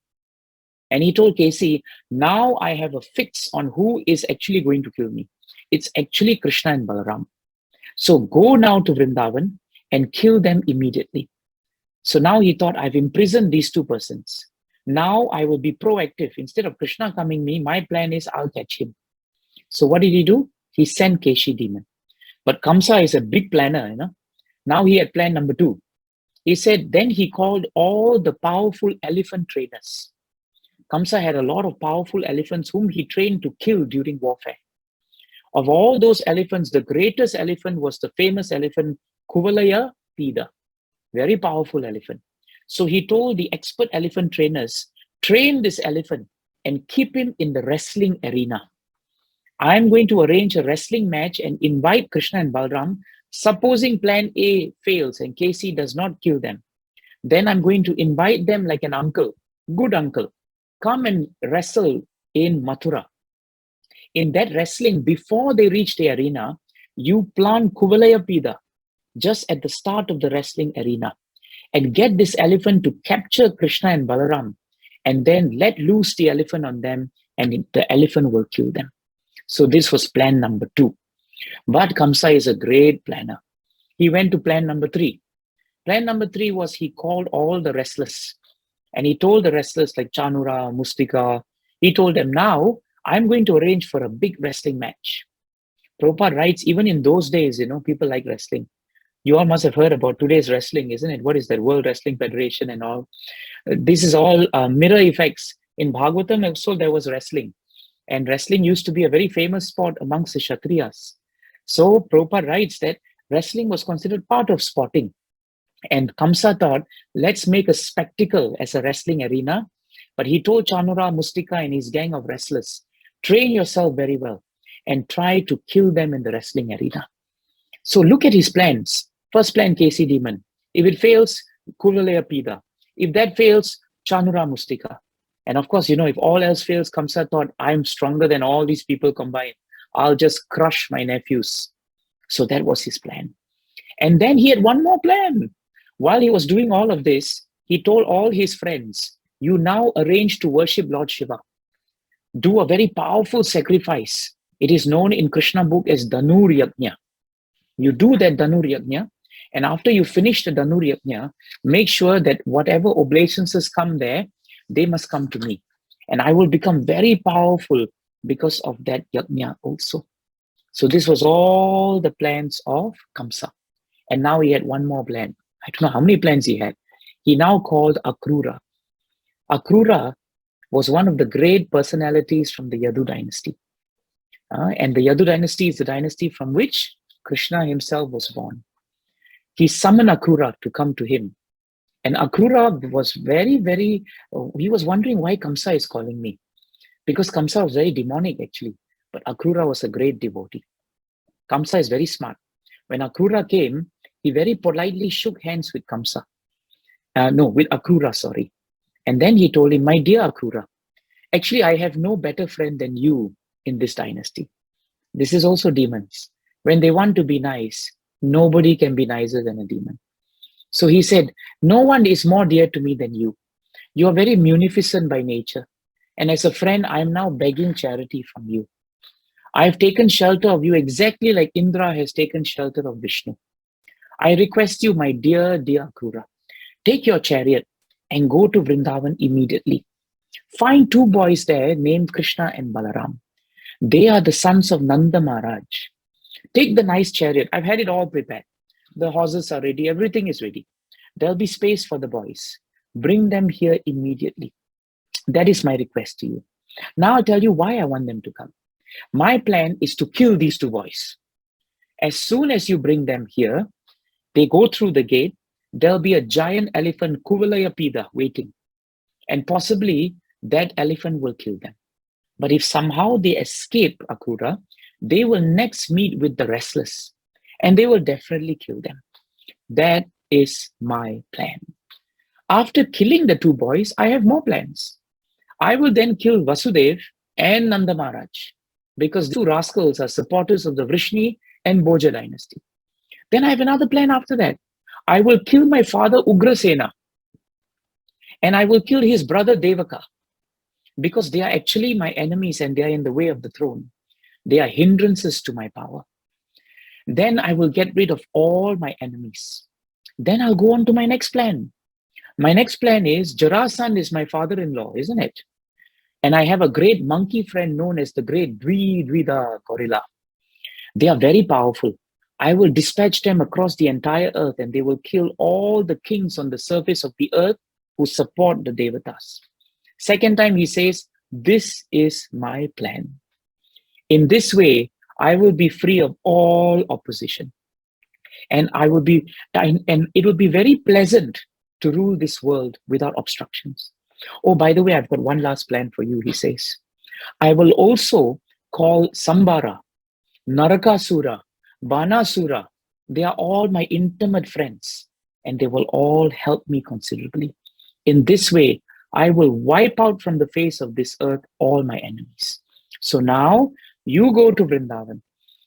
And he told Kesi, now I have a fix on who is actually going to kill me. It's actually Krishna and Balaram. So go now to Vrindavan and kill them immediately. So now he thought, I've imprisoned these two persons. Now I will be proactive. Instead of Krishna coming me, my plan is I'll catch him. So what did he do? He sent Keshi demon. But Kamsa is a big planner, Now he had plan number 2. He said, then he called all the powerful elephant trainers. Kamsa had a lot of powerful elephants whom he trained to kill during warfare. Of all those elephants, the greatest elephant was the famous elephant Kuvalaya Pida. Very powerful elephant. So he told the expert elephant trainers, train this elephant and keep him in the wrestling arena. I'm going to arrange a wrestling match and invite Krishna and Balaram. Supposing plan A fails and Kesi does not kill them, then I'm going to invite them like an uncle, good uncle, come and wrestle in Mathura. In that wrestling, before they reach the arena, you plant Kuvalaya Pida just at the start of the wrestling arena and get this elephant to capture Krishna and Balaram and then let loose the elephant on them and the elephant will kill them. So this was plan number 2. But Kamsa is a great planner. He went to plan number 3. Plan number 3 was he called all the wrestlers and he told the wrestlers like Chanura, Mustika, he told them, now I'm going to arrange for a big wrestling match. Prabhupada writes, even in those days, people like wrestling. You all must have heard about today's wrestling, isn't it? What is that? World Wrestling Federation and all. This is all mirror effects. In Bhagavatam also there was wrestling. And wrestling used to be a very famous sport amongst the Kshatriyas. So Prabhupada writes that wrestling was considered part of sporting. And Kamsa thought, let's make a spectacle as a wrestling arena. But he told Chanura, Mustika and his gang of wrestlers, train yourself very well and try to kill them in the wrestling arena. So look at his plans. First plan, Kesi demon. If it fails, Kuvalaya Pida. If that fails, Chanura Mustika. And of course, if all else fails, Kamsa thought, I'm stronger than all these people combined. I'll just crush my nephews. So that was his plan. And then he had one more plan. While he was doing all of this, he told all his friends, you now arrange to worship Lord Shiva. Do a very powerful sacrifice. It is known in Krishna book as Dhanur Yajna. You do that Dhanur Yajna, and after you finish the Dhanur Yajna, make sure that whatever obeisances come there, they must come to me. And I will become very powerful because of that Yajna also. So this was all the plans of Kamsa. And now he had one more plan. I don't know how many plans he had. He now called Akrura. Akrura was one of the great personalities from the Yadu dynasty. And the Yadu dynasty is the dynasty from which Krishna himself was born. He summoned Akrura to come to him. And Akrura was he was wondering why Kamsa is calling me. Because Kamsa was very demonic actually. But Akrura was a great devotee. Kamsa is very smart. When Akrura came, he very politely shook hands with Kamsa. With Akrura, sorry. And then he told him, my dear Akrura, actually, I have no better friend than you in this dynasty. This is also demons. When they want to be nice, nobody can be nicer than a demon. So he said, no one is more dear to me than you. You are very munificent by nature. And as a friend, I am now begging charity from you. I have taken shelter of you exactly like Indra has taken shelter of Vishnu. I request you, my dear, dear Akrura, take your chariot and go to Vrindavan immediately. Find two boys there named Krishna and Balaram. They are the sons of Nanda Maharaj. Take the nice chariot. I've had it all prepared. The horses are ready. Everything is ready. There'll be space for the boys. Bring them here immediately. That is my request to you. Now I'll tell you why I want them to come. My plan is to kill these two boys. As soon as you bring them here, they go through the gate, there'll be a giant elephant, Kuvalayapida, waiting. And possibly that elephant will kill them. But if somehow they escape Akrura, they will next meet with the restless, and they will definitely kill them. That is my plan. After killing the two boys, I have more plans. I will then kill Vasudev and Nanda Maharaj, because the two rascals are supporters of the Vrishni and Bhoja dynasty. Then I have another plan after that. I will kill my father Ugrasena, and I will kill his brother Devaka, because they are actually my enemies and they are in the way of the throne. They are hindrances to my power. Then I will get rid of all my enemies. Then I'll go on to my next plan. My next plan is, Jarasandha is my father-in-law, isn't it? And I have a great monkey friend known as the great Dvidha gorilla. They are very powerful. I will dispatch them across the entire earth, and they will kill all the kings on the surface of the earth who support the Devatas. Second time he says, this is my plan. In this way, I will be free of all opposition. And it will be very pleasant to rule this world without obstructions. Oh, by the way, I've got one last plan for you, he says. I will also call Sambara, Narakasura, Banasura. They are all my intimate friends, and they will all help me considerably. In this way, I will wipe out from the face of this earth all my enemies. So now, you go to Vrindavan.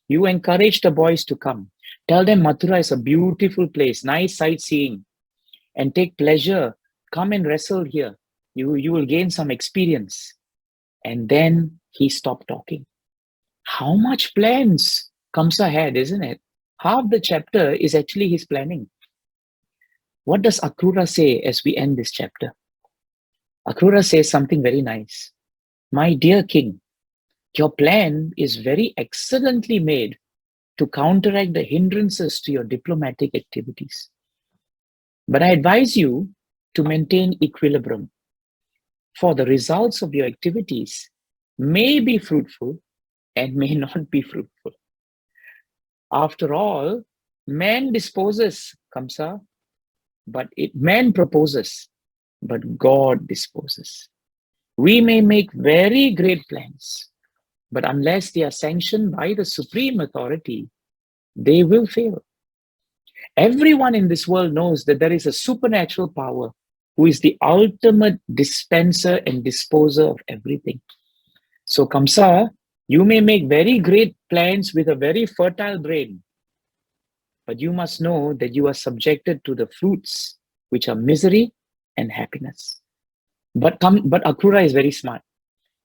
You encourage the boys to come. Tell them Mathura is a beautiful place, nice sightseeing, and take pleasure. Come and wrestle here. You will gain some experience. And then he stopped talking. How much plans Kamsa had, isn't it? Half the chapter is actually his planning. What does Akrura say as we end this chapter? Akrura says something very nice. My dear king, your plan is very excellently made to counteract the hindrances to your diplomatic activities. But I advise you to maintain equilibrium, for the results of your activities may be fruitful and may not be fruitful. After all, man disposes, Kamsa, but man proposes, but God disposes. We may make very great plans, but unless they are sanctioned by the supreme authority, they will fail. Everyone in this world knows that there is a supernatural power who is the ultimate dispenser and disposer of everything. So Kamsa, you may make very great plans with a very fertile brain, but you must know that you are subjected to the fruits, which are misery and happiness. But Akrura is very smart.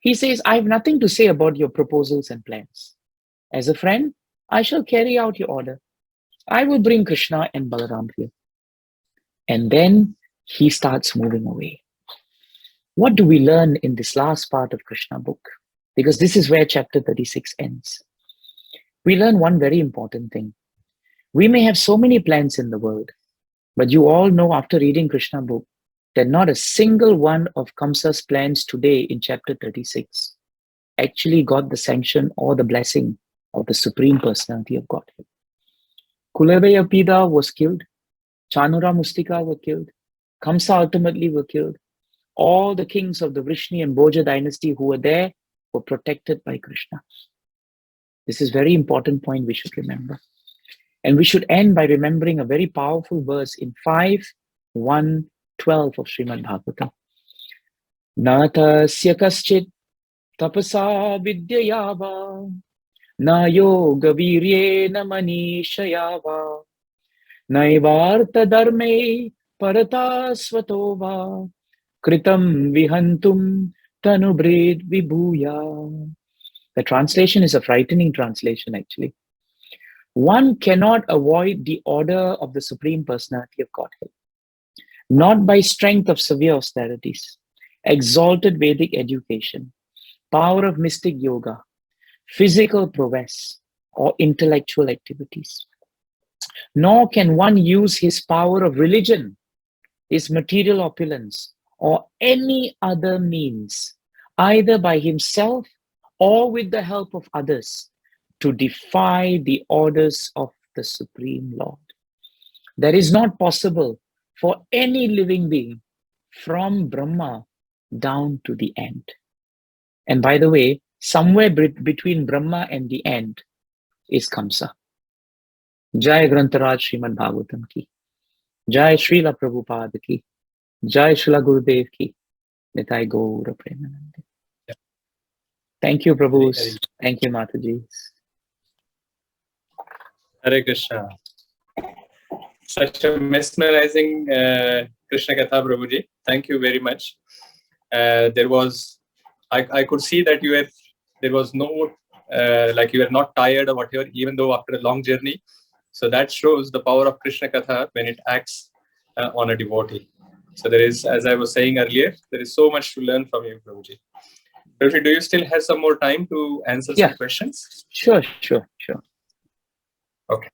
He says, I have nothing to say about your proposals and plans. As a friend, I shall carry out your order. I will bring Krishna and Balaram here. And then he starts moving away. What do we learn in this last part of Krishna book? Because this is where chapter 36 ends. We learn one very important thing. We may have so many plans in the world, but you all know after reading Krishna book that not a single one of Kamsa's plans today in chapter 36 actually got the sanction or the blessing of the Supreme Personality of Godhead. Kulavayapida was killed. Chanura Mustika were killed. Kamsa ultimately were killed. All the kings of the Vrishni and Bhoja dynasty who were there were protected by Krishna. This is a very important point we should remember. And we should end by remembering a very powerful verse in 5:1:12 of Srimad Bhagavatam. Natasya kaschit tapasa vidyayava na yoga viryena manishayava naivarta dharme parata svatova kritam vihantum tanubred vibhuya. The translation is a frightening translation, actually. One cannot avoid the order of the Supreme Personality of Godhead, not by strength of severe austerities, exalted Vedic education, power of mystic yoga, physical prowess, or intellectual activities. Nor can one use his power of religion, his material opulence, or any other means, either by himself or with the help of others, to defy the orders of the Supreme Lord. That is not possible for any living being from Brahma down to the end. And by the way, somewhere between Brahma and the end is Kamsa. Jai Grantaraj Srimad Bhagavatam ki. Jai Srila Prabhupada ki. Jai Srila Gurudev ki. Nitai Gaura Premanande. Thank you, Prabhus. Thank you, Mataji. Hare Krishna. Such a mesmerizing Krishna Katha, Prabhuji. Thank you very much. I could see that there was no, like you were not tired or whatever, even though after a long journey. So that shows the power of Krishna Katha when it acts on a devotee. So there is, as I was saying earlier, there is so much to learn from you, Prabhuji. Prabhuji, do you still have some more time to answer some questions? Sure. Okay.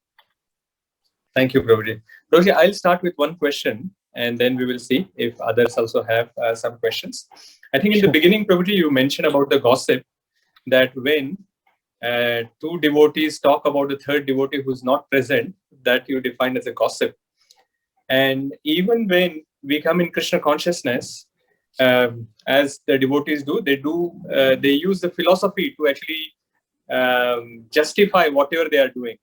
Thank you, Prabhuji. Prabhuji, I'll start with one question and then we will see if others also have some questions. I think in the beginning, Prabhuji, you mentioned about the gossip, that when two devotees talk about the third devotee who's not present, that you define as a gossip. And even when we come in Krishna consciousness, as the devotees do, they use the philosophy to actually justify whatever they are doing.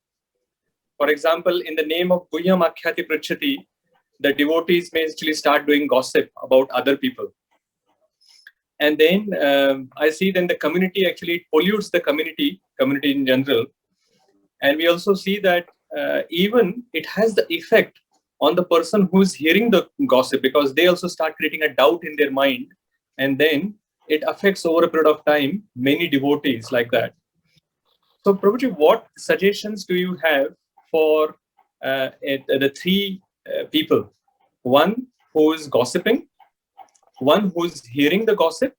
For example, in the name of Punyam Akhyati Prachati, the devotees may actually start doing gossip about other people. And then I see then the community actually pollutes the community in general. And we also see that even it has the effect on the person who is hearing the gossip, because they also start creating a doubt in their mind. And then it affects over a period of time many devotees like that. So Prabhuji, what suggestions do you have for the three people? One who is gossiping, one who is hearing the gossip,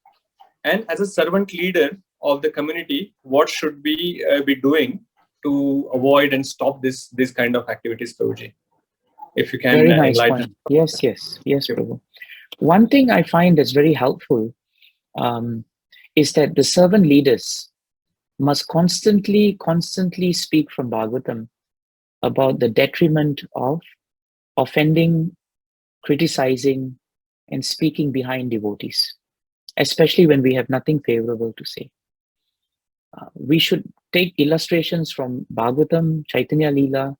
and as a servant leader of the community, what should we be doing to avoid and stop this kind of activities, Prabhuji? If you can very nice enlighten. Point. Yes, Prabhu. One thing I find that's very helpful is that the servant leaders must constantly speak from Bhagavatam about the detriment of offending, criticizing, and speaking behind devotees, especially when we have nothing favorable to say. We should take illustrations from Bhagavatam, Chaitanya Leela,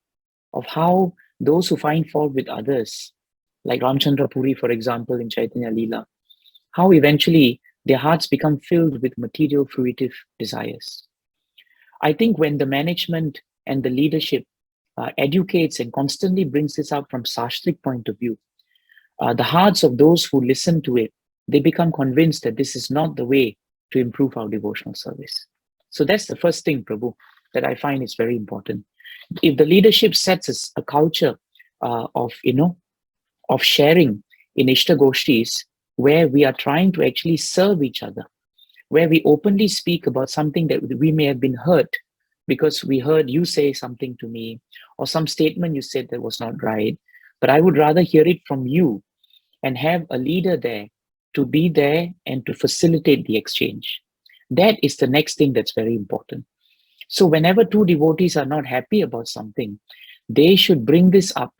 of how those who find fault with others, like Ramchandra Puri, for example, in Chaitanya Leela, how eventually their hearts become filled with material fruitive desires. I think when the management and the leadership educates and constantly brings this out from Sastric point of view, the hearts of those who listen to it, they become convinced that this is not the way to improve our devotional service. So that's the first thing, Prabhu, that I find is very important. If the leadership sets a culture of sharing in Ishta Goshtis, where we are trying to actually serve each other, where we openly speak about something that we may have been hurt because we heard you say something to me, or some statement you said that was not right, but I would rather hear it from you, and have a leader there to be there and to facilitate the exchange. That is the next thing that's very important. So whenever two devotees are not happy about something, they should bring this up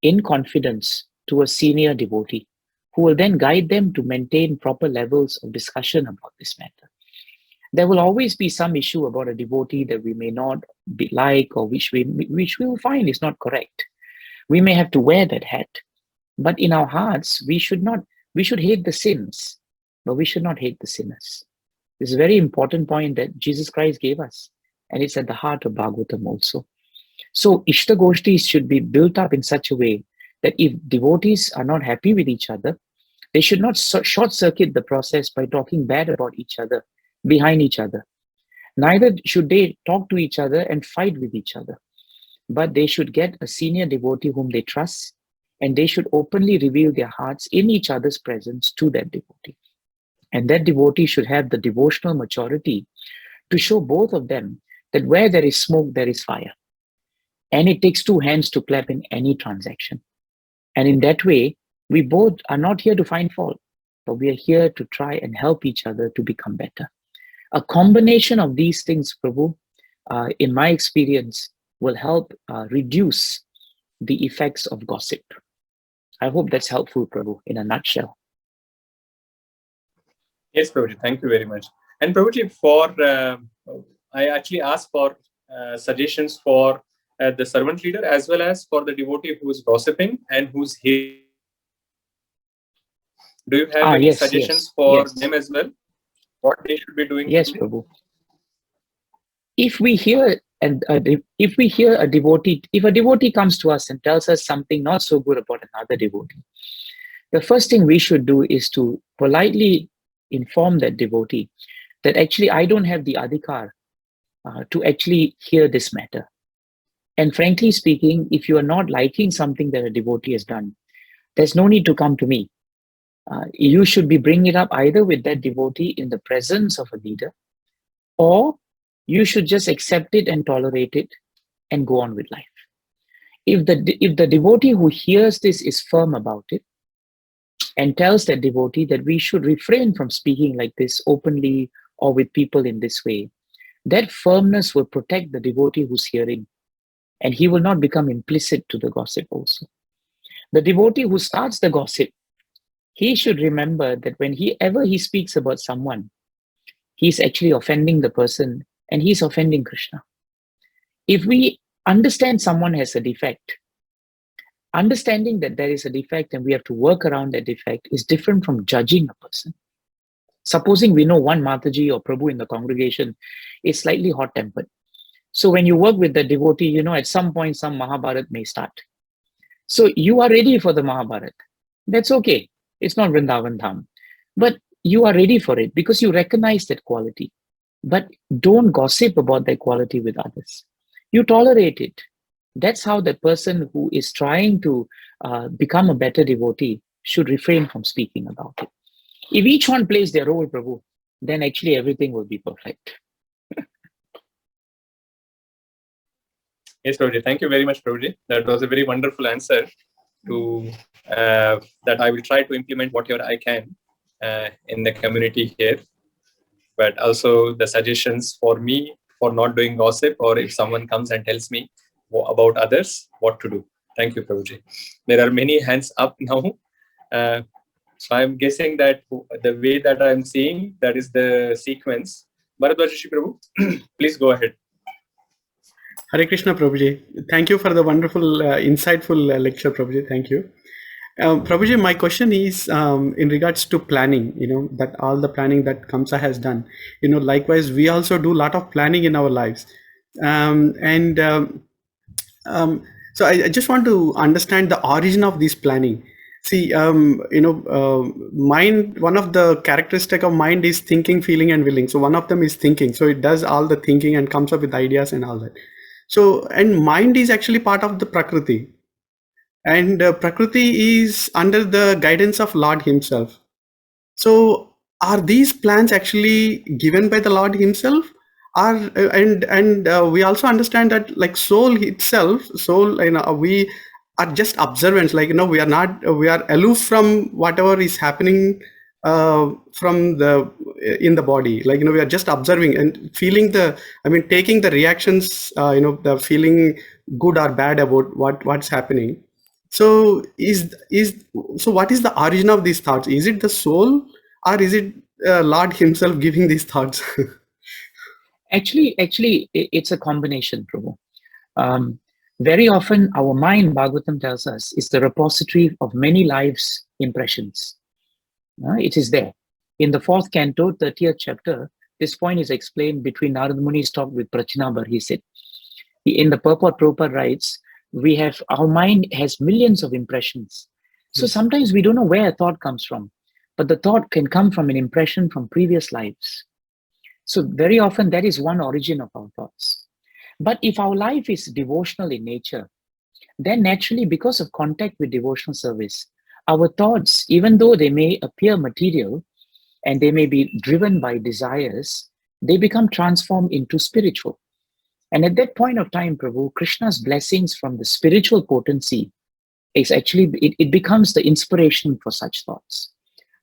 in confidence to a senior devotee, who will then guide them to maintain proper levels of discussion about this matter. There will always be some issue about a devotee that we may not like, or which we will find is not correct. We may have to wear that hat, but in our hearts, we should hate the sins. but we should not hate the sinners. This is a very important point that Jesus Christ gave us, and it's at the heart of Bhagavatam also. So Ishta Goshtis should be built up in such a way that if devotees are not happy with each other, they should not short circuit the process by talking bad about each other, behind each other. Neither should they talk to each other and fight with each other, but they should get a senior devotee whom they trust, and they should openly reveal their hearts in each other's presence to that devotee. And that devotee should have the devotional maturity to show both of them that where there is smoke, there is fire. And it takes two hands to clap in any transaction. And in that way, we both are not here to find fault, but we are here to try and help each other to become better. A combination of these things, Prabhu, in my experience, will help reduce the effects of gossip. I hope that's helpful, Prabhu, in a nutshell. Yes, Prabhuji, thank you very much. And Prabhuji, I actually asked for suggestions for the servant leader as well as for the devotee who is gossiping and who's here. Do you have any suggestions for them as well? What they should be doing? Yes, Prabhu. If we hear a devotee, if a devotee comes to us and tells us something not so good about another devotee, the first thing we should do is to politely inform that devotee that actually I don't have the adhikar to actually hear this matter. And frankly speaking, if you are not liking something that a devotee has done, there's no need to come to me. You should be bringing it up either with that devotee in the presence of a leader, or you should just accept it and tolerate it and go on with life. If the devotee who hears this is firm about it and tells that devotee that we should refrain from speaking like this openly or with people in this way, that firmness will protect the devotee who's hearing, and he will not become implicit to the gossip also. The devotee who starts the gossip, he should remember that whenever he speaks about someone, he's actually offending the person and he's offending Krishna. If we understand someone has a defect, understanding that there is a defect and we have to work around that defect is different from judging a person. Supposing we know one Mataji or Prabhu in the congregation is slightly hot-tempered. So when you work with the devotee, at some point some Mahabharat may start. So you are ready for the Mahabharat. That's okay. It's not Vrindavan Dham. But you are ready for it because you recognize that quality. But don't gossip about that quality with others. You tolerate it. That's how the person who is trying to become a better devotee should refrain from speaking about it. If each one plays their role, Prabhu, then actually everything will be perfect. Yes, Prabhuji. Thank you very much, Prabhuji. That was a very wonderful answer to that I will try to implement whatever I can in the community here. But also the suggestions for me for not doing gossip, or if someone comes and tells me about others, what to do. Thank you, Prabhuji. There are many hands up now. So I'm guessing that the way that I'm seeing, that is the sequence. Bharadwajashi Prabhu, please go ahead. Hare Krishna, Prabhuji. Thank you for the wonderful, insightful lecture, Prabhuji. Thank you. Prabhuji, my question is in regards to planning, that all the planning that Kamsa has done, likewise, we also do a lot of planning in our lives. So I just want to understand the origin of this planning. See, mind, one of the characteristic of mind is thinking, feeling, and willing. So one of them is thinking. So it does all the thinking and comes up with ideas and all that. So, and mind is actually part of the Prakriti. And Prakriti is under the guidance of Lord himself. So are these plans actually given by the Lord himself? We also understand that like soul itself, we are just observants, we are aloof from whatever is happening in the body, we are just observing and feeling taking the reactions, the feeling good or bad about what's happening. So so what is the origin of these thoughts? Is it the soul, or is it Lord himself giving these thoughts? Actually, it's a combination, Prabhu. Very often, our mind, Bhagavatam tells us, is the repository of many lives' impressions. It is there. In the 4th canto, 30th chapter, this point is explained between Narad Muni's talk with Prachinabar. He said, in the purport, Prabhupada writes, our mind has millions of impressions. So sometimes we don't know where a thought comes from, but the thought can come from an impression from previous lives. So very often that is one origin of our thoughts. But if our life is devotional in nature, then naturally, because of contact with devotional service, our thoughts, even though they may appear material and they may be driven by desires, they become transformed into spiritual. And at that point of time, Prabhu, Krishna's blessings from the spiritual potency is actually, it becomes the inspiration for such thoughts.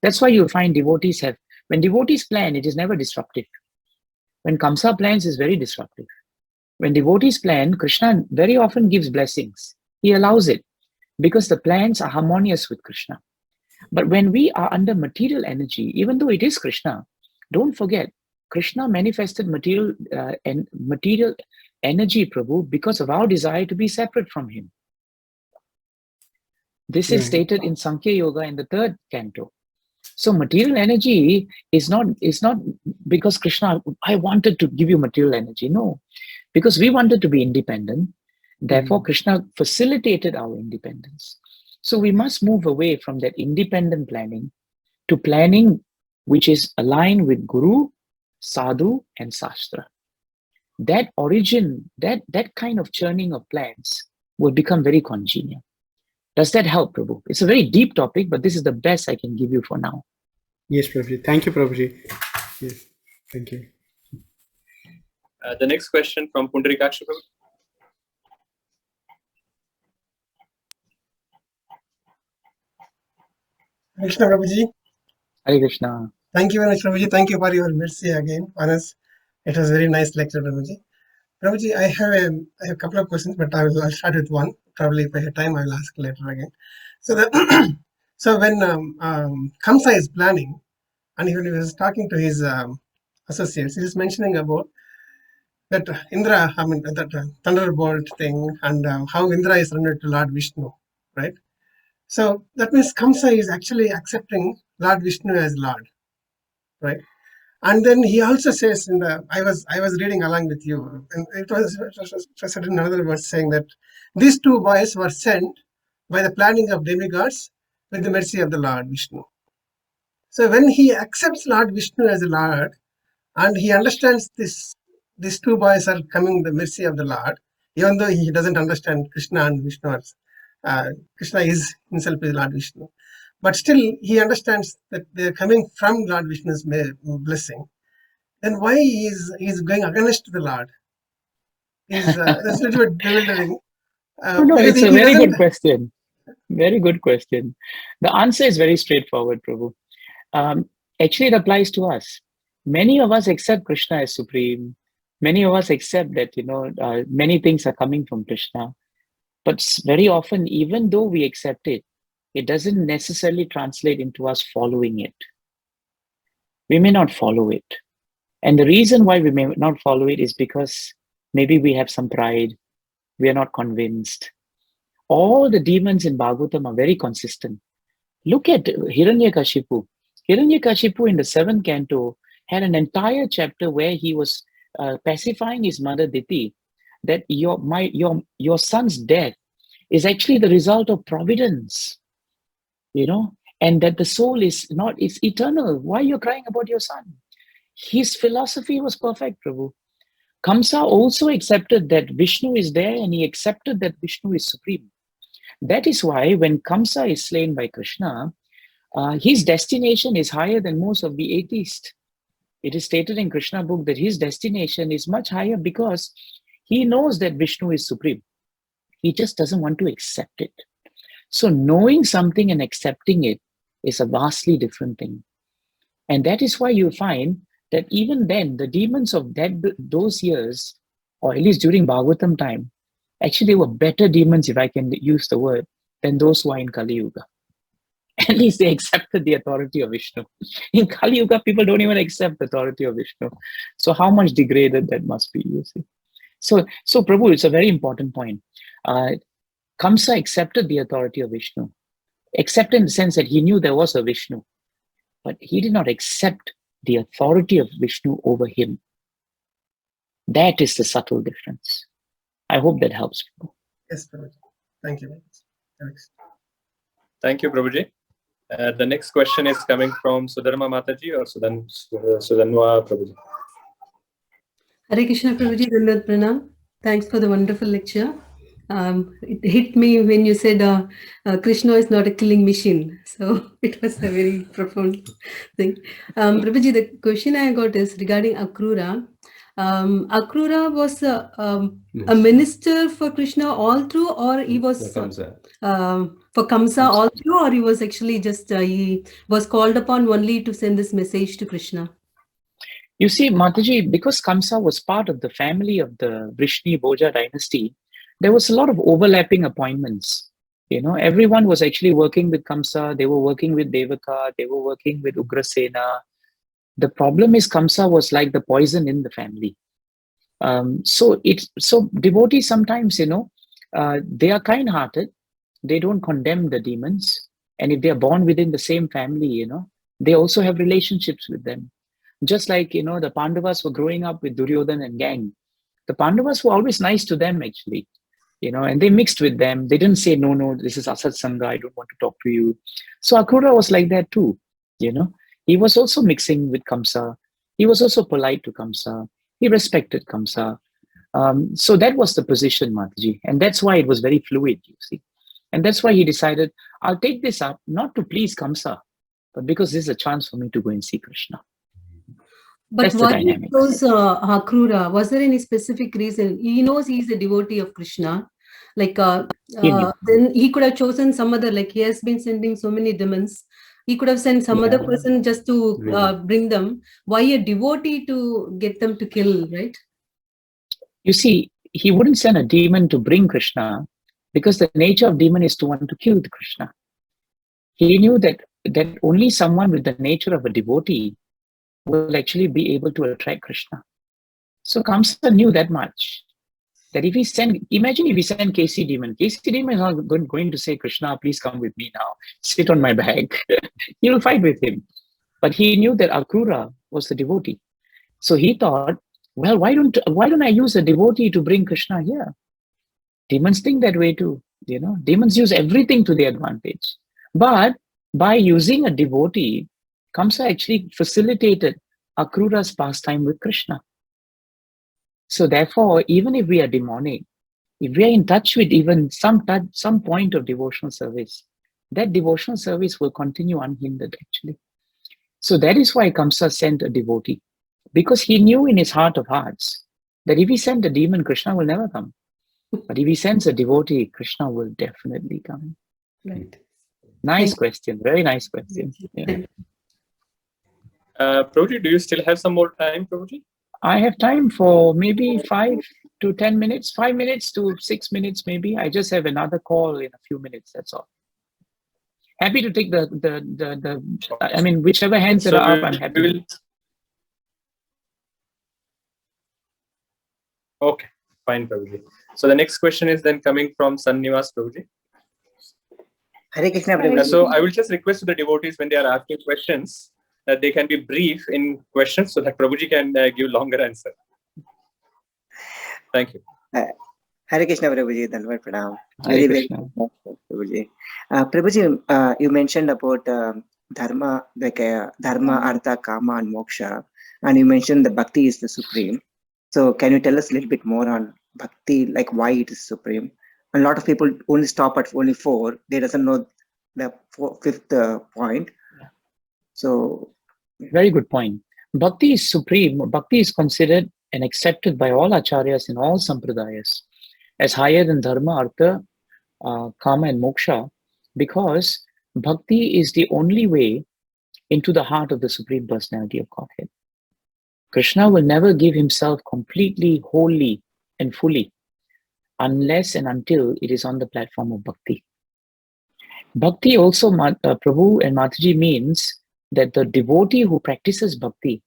That's why you'll find devotees when devotees plan, it is never disruptive. When Kamsa plans, it's very disruptive. When devotees plan, Krishna very often gives blessings. He allows it because the plans are harmonious with Krishna. But when we are under material energy, even though it is Krishna, don't forget, Krishna manifested material energy, Prabhu, because of our desire to be separate from him. This is stated in Sankhya Yoga in the 3rd canto. So material energy is not because Krishna, I wanted to give you material energy. No, because we wanted to be independent. Therefore, Krishna facilitated our independence. So we must move away from that independent planning to planning which is aligned with Guru, Sadhu, and Shastra. That origin, that kind of churning of plans will become very congenial. Does that help, Prabhu? It's a very deep topic, but this is the best I can give you for now. Yes, Prabhuji. Thank you, Prabhuji. Yes, thank you. The next question from Pundarikaksha. Krishna Prabhuji. Hare Krishna. Thank you very much, Prabhuji. Thank you for your mercy again on us. It was a very nice lecture, Prabhuji. Prabhuji, I have a couple of questions, but I'll start with one. Probably if I have time, I will ask later again. So so when Kamsa is planning, and when he was talking to his associates, he is mentioning about that Indra, that thunderbolt thing, and how Indra is surrendered to Lord Vishnu, right? So that means Kamsa is actually accepting Lord Vishnu as Lord, right? And then he also says I was reading along with you, and it was in another verse saying that these two boys were sent by the planning of demigods with the mercy of the Lord Vishnu. So when he accepts Lord Vishnu as the Lord, and he understands these two boys are coming the mercy of the Lord, even though he doesn't understand Krishna and Vishnu. Krishna is himself is Lord Vishnu. But still, he understands that they're coming from Lord Vishnu's blessing. Then why he's going against the Lord? That's a little bit bewildering. No, it's a very good question. Very good question. The answer is very straightforward, Prabhu. Actually, it applies to us. Many of us accept Krishna as supreme. Many of us accept that, many things are coming from Krishna. But very often, even though we accept it, it doesn't necessarily translate into us following it. We may not follow it. And the reason why we may not follow it is because maybe we have some pride. We are not convinced. All the demons in Bhagavatam are very consistent. Look at Hiranyakashipu. Hiranyakashipu in the 7th canto had an entire chapter where he was pacifying his mother Diti that your son's death is actually the result of providence, and that the soul is eternal. Why are you crying about your son? His philosophy was perfect, Prabhu. Kamsa also accepted that Vishnu is there, and he accepted that Vishnu is supreme. That is why when Kamsa is slain by Krishna, his destination is higher than most of the atheists. It is stated in Krishna Book that his destination is much higher because he knows that Vishnu is supreme. He just doesn't want to accept it. So knowing something and accepting it is a vastly different thing. And that is why you find that even then, the demons of those years, or at least during Bhagavatam time, actually they were better demons, if I can use the word, than those who are in Kali Yuga. At least they accepted the authority of Vishnu. In Kali Yuga, people don't even accept the authority of Vishnu. So how much degraded that must be, you see. So Prabhu, it's a very important point. Kamsa accepted the authority of Vishnu, except in the sense that he knew there was a Vishnu. but he did not accept the authority of Vishnu over him. That is the subtle difference. I hope that helps people. Yes, Prabhuji. Thank you very much. Thanks. Thank you, Prabhuji. The next question is coming from Sudharma Mataji or Sudanwa Prabhuji. Hare Krishna Prabhuji, Dandavat Pranam. Thanks for the wonderful lecture. It hit me when you said Krishna is not a killing machine. So it was a very profound thing. Prabhuji, the question I got is regarding Akrura. Akrura was a minister for Krishna all through, or he was for Kamsa all through, or he was actually just, he was called upon only to send this message to Krishna? You see, Mataji, because Kamsa was part of the family of the Vrishni Bhoja dynasty, there was a lot of overlapping appointments. You know, everyone was actually working with Kamsa, they were working with Devaka, they were working with Ugrasena. The problem is Kamsa was like the poison in the family. So devotees sometimes, they are kind-hearted, they don't condemn the demons. And if they are born within the same family, they also have relationships with them. Just like, the Pandavas were growing up with Duryodhan and gang. The Pandavas were always nice to them, actually, and they mixed with them. They didn't say, no, this is Asat Sangha, I don't want to talk to you. So Akrura was like that too, He was also mixing with Kamsa. He was also polite to Kamsa. He respected Kamsa. So that was the position, Mataji. And that's why it was very fluid, you see. And that's why he decided, I'll take this up, not to please Kamsa, but because this is a chance for me to go and see Krishna. But why he chose Akrura? Was there any specific reason? He knows he's a devotee of Krishna. Like, then he could have chosen some other, like he has been sending so many demons. He could have sent some other person just to bring them. Why a devotee to get them to kill, right? You see, he wouldn't send a demon to bring Krishna because the nature of demon is to want to kill the Krishna. He knew that only someone with the nature of a devotee will actually be able to attract Krishna. So Kamsa knew that much. That if he imagine if he sent KC demon is not going to say, Krishna, please come with me now, sit on my back. He will fight with him. But he knew that Akrura was the devotee. So he thought, well, why don't I use a devotee to bring Krishna here? Demons think that way too. Demons use everything to their advantage. But by using a devotee, Kamsa actually facilitated Akrura's pastime with Krishna. So therefore, even if we are demonic, if we are in touch with even some point of devotional service, that devotional service will continue unhindered actually. So that is why Kamsa sent a devotee, because he knew in his heart of hearts that if he sent a demon, Krishna will never come. But if he sends a devotee, Krishna will definitely come. Right. Nice question. Very nice question. Yeah. Prabhuji, do you still have some more time, Prabhuji? I have time for maybe 5 to 10 minutes, 5 minutes to 6 minutes maybe. I just have another call in a few minutes, that's all. Happy to take whichever hands are up, I'm happy. Okay, fine, Prabhuji. So the next question is then coming from Sannivas Prabhuji. Hare Krishna, Prabhuji. So I will just request to the devotees when they are asking questions that they can be brief in questions so that Prabhuji can give longer answer. Thank you. Hare Krishna, Prabhuji. Dandavat Pranam. Hare Krishna. Prabhuji. Prabhuji, you mentioned about dharma, dharma, artha, kama, and moksha, and you mentioned the bhakti is the supreme. So can you tell us a little bit more on bhakti, like why it is supreme? A lot of people only stop at only 4. They doesn't know the fifth point. Yeah. So very good point. Bhakti is supreme. Bhakti is considered and accepted by all acharyas in all sampradayas as higher than dharma, artha, kama, and moksha, because bhakti is the only way into the heart of the Supreme Personality of Godhead. Krishna will never give himself completely, wholly, and fully unless and until it is on the platform of bhakti. Bhakti also, Prabhu and Mataji, means that the devotee who practices bhakti,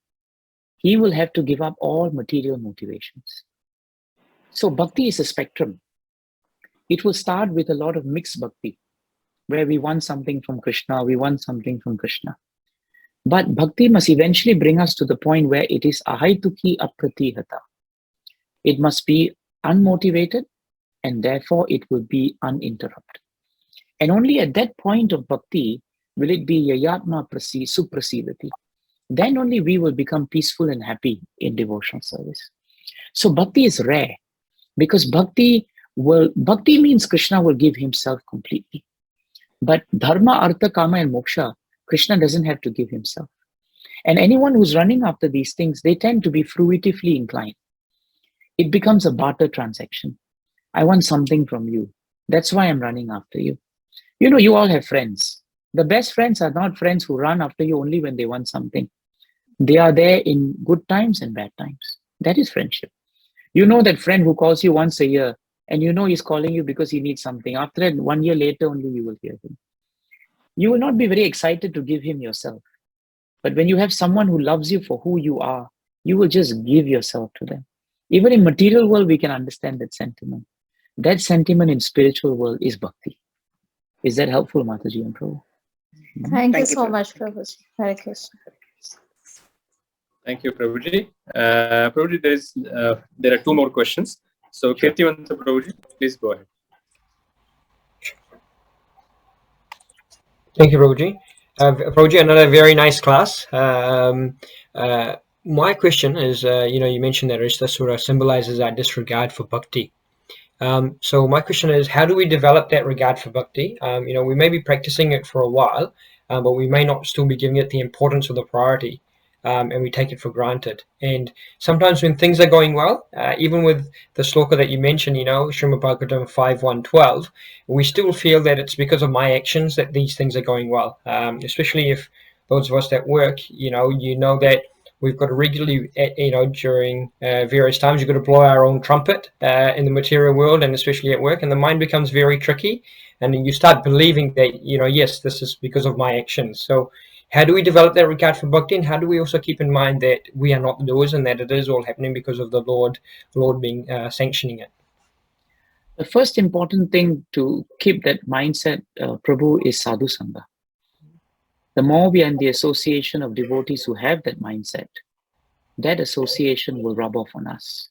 he will have to give up all material motivations. So bhakti is a spectrum. It will start with a lot of mixed bhakti, where we want something from Krishna, we want something from Krishna. But bhakti must eventually bring us to the point where it is ahaituki apratihata. It must be unmotivated, and therefore it will be uninterrupted. And only at that point of bhakti will it be yayatma suprasidati. Then only we will become peaceful and happy in devotional service. So bhakti is rare, because bhakti means Krishna will give himself completely. But dharma, artha, kama, and moksha, Krishna doesn't have to give himself. And anyone who's running after these things, they tend to be fruitively inclined. It becomes a barter transaction. I want something from you. That's why I'm running after you. You know, you all have friends. The best friends are not friends who run after you only when they want something. They are there in good times and bad times. That is friendship. You know that friend who calls you once a year, and you know he's calling you because he needs something. After that, 1 year later only you will hear him. You will not be very excited to give him yourself. But when you have someone who loves you for who you are, you will just give yourself to them. Even in material world, we can understand that sentiment. That sentiment in spiritual world is bhakti. Is that helpful, Mataji and Prabhu? Thank you Thank you, so Prabhu. much, Prabhuji. Hare Krishna. Thank you, Prabhuji. Prabhuji, there are two more questions. So, Kirtivanta Prabhuji, please go ahead. Thank you, Prabhuji. Prabhuji, another very nice class. My question is, you mentioned that Ristasura symbolizes our disregard for bhakti. So my question is, how do we develop that regard for bhakti? We may be practicing it for a while, but we may not still be giving it the importance or the priority, and we take it for granted. And sometimes when things are going well, even with the sloka that you mentioned, Srimad Bhagavatam 5.1.12, we still feel that it's because of my actions that these things are going well, especially if those of us that work, you know that we've got to regularly, during various times, you've got to blow our own trumpet in the material world, and especially at work, and the mind becomes very tricky, and then you start believing that, yes, this is because of my actions. So how do we develop that regard for bhakti, and how do we also keep in mind that we are not the doers and that it is all happening because of the Lord being sanctioning it? The first important thing to keep that mindset, Prabhu, is sadhu sangha. The more we are in the association of devotees who have that mindset, that association will rub off on us.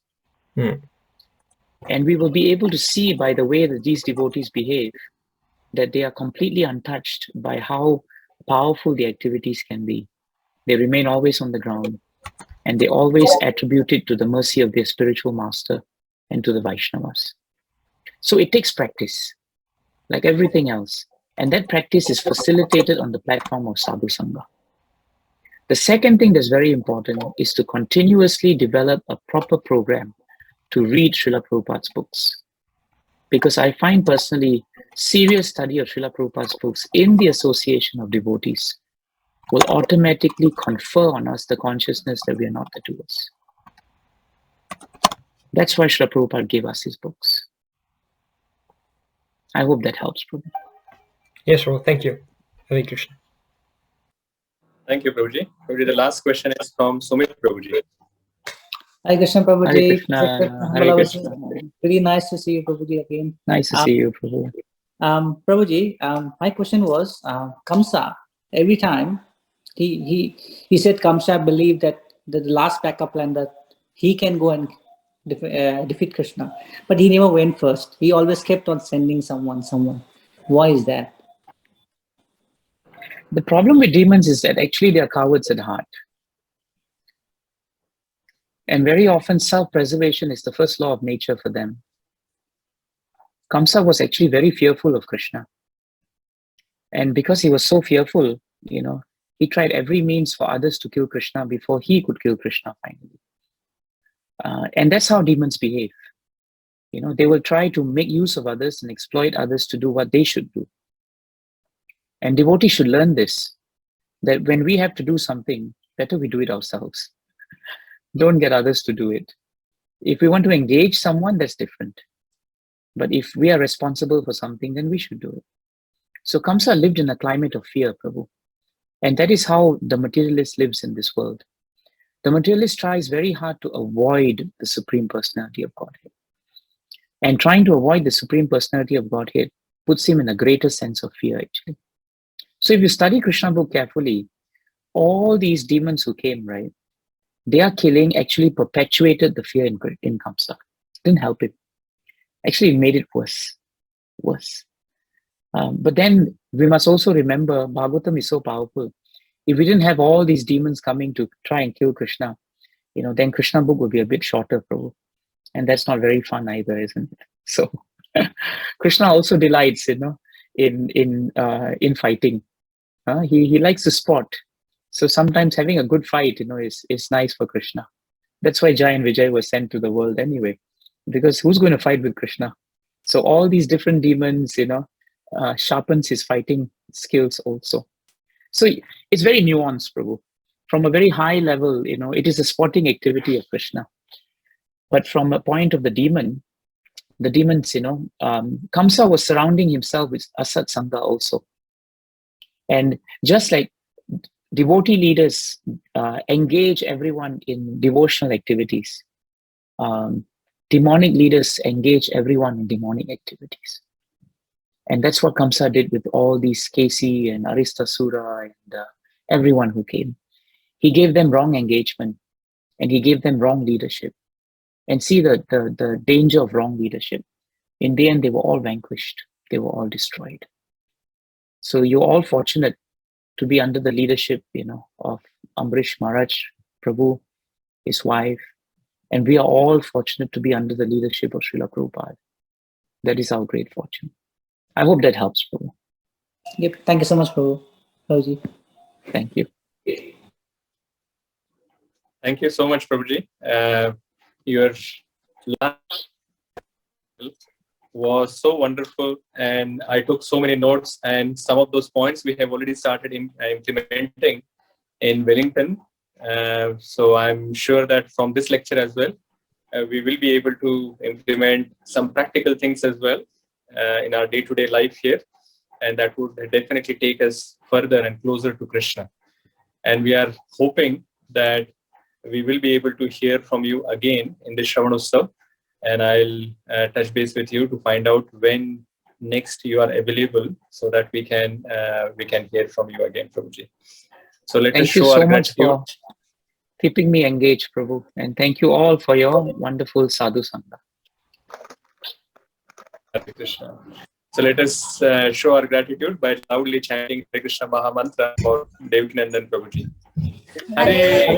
And we will be able to see by the way that these devotees behave, that they are completely untouched by how powerful the activities can be. They remain always on the ground, and they always attribute it to the mercy of their spiritual master and to the Vaishnavas. So it takes practice, like everything else. And that practice is facilitated on the platform of sadhu sangha. The second thing that's very important is to continuously develop a proper program to read Srila Prabhupada's books. Because I find personally, serious study of Srila Prabhupada's books in the association of devotees will automatically confer on us the consciousness that we are not the doers. That's why Srila Prabhupada gave us his books. I hope that helps, Prabhu. Yes, Prabhu. Thank you. Hare Krishna. Thank you, Prabhuji. Prabhuji, the last question is from Sumit Prabhuji. Hare Krishna, Prabhuji. Hare Krishna. Hare Krishna. Very nice to see you, Prabhuji, again. Nice to see you, Prabhu. Prabhuji, my question was, Kamsa, every time he said Kamsa believed that the last backup plan that he can go and defeat Krishna, but he never went first. He always kept on sending someone. Why is that? The problem with demons is that actually they are cowards at heart. And very often self-preservation is the first law of nature for them. Kamsa was actually very fearful of Krishna. And because he was so fearful, he tried every means for others to kill Krishna before he could kill Krishna finally. And that's how demons behave. They will try to make use of others and exploit others to do what they should do. And devotees should learn this, that when we have to do something, better we do it ourselves. Don't get others to do it. If we want to engage someone, that's different. But if we are responsible for something, then we should do it. So Kamsa lived in a climate of fear, Prabhu. And that is how the materialist lives in this world. The materialist tries very hard to avoid the Supreme Personality of Godhead. And trying to avoid the Supreme Personality of Godhead puts him in a greater sense of fear, actually. So if you study Krishna Book carefully, all these demons who came, right? Their killing actually perpetuated the fear in Kamsa. Didn't help it. Actually, made it worse. But then we must also remember Bhagavatam is so powerful. If we didn't have all these demons coming to try and kill Krishna, then Krishna book would be a bit shorter, Prabhu. And that's not very fun either, isn't it? So Krishna also delights, in fighting. He likes to sport. So sometimes having a good fight, is nice for Krishna. That's why Jai and Vijay were sent to the world anyway, because who's going to fight with Krishna? So all these different demons, sharpens his fighting skills also. So it's very nuanced, Prabhu. From a very high level, it is a sporting activity of Krishna. But from a point of the demons, Kamsa was surrounding himself with Asat Sangha also. And just like devotee leaders engage everyone in devotional activities, demonic leaders engage everyone in demonic activities. And that's what Kamsa did with all these ISKCE and Aristasura and everyone who came. He gave them wrong engagement and he gave them wrong leadership. And see the danger of wrong leadership. In the end, they were all vanquished. They were all destroyed. So you're all fortunate to be under the leadership, of Ambrish Maharaj, Prabhu, his wife. And we are all fortunate to be under the leadership of Srila Prabhupada. That is our great fortune. I hope that helps, Prabhu. Yep. Thank you so much, Prabhuji. Thank you. Thank you so much, Prabhuji. Your last was so wonderful, and I took so many notes, and some of those points we have already started implementing in Wellington. So I'm sure that from this lecture as well, we will be able to implement some practical things as well in our day-to-day life here, and that would definitely take us further and closer to Krishna. And we are hoping that we will be able to hear from you again in the Sravan Utsav, and I'll touch base with you to find out when next you are available, so that we can hear from you again, Prabhuji. So let us show our gratitude. Thank you so much for keeping me engaged, Prabhu, and thank you all for your wonderful sadhu sangha. Hare Krishna. So let us show our gratitude by loudly chanting Hare Krishna Maha Mantra for Devakinandan Prabhuji. Hare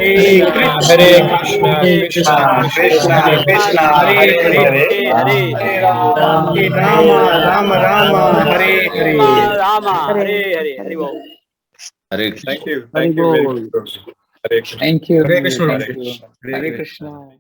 Krishna, Krishna Krishna, Hare Hare, Hare Rama, Rama Rama, Hare Hare. Rama, Hare Hare, Hare. Thank you. Hare Thank you very much, Bol. Prabhuji. Hare Krishna. Thank you. Hare Krishna. Thank you. Hare Krishna.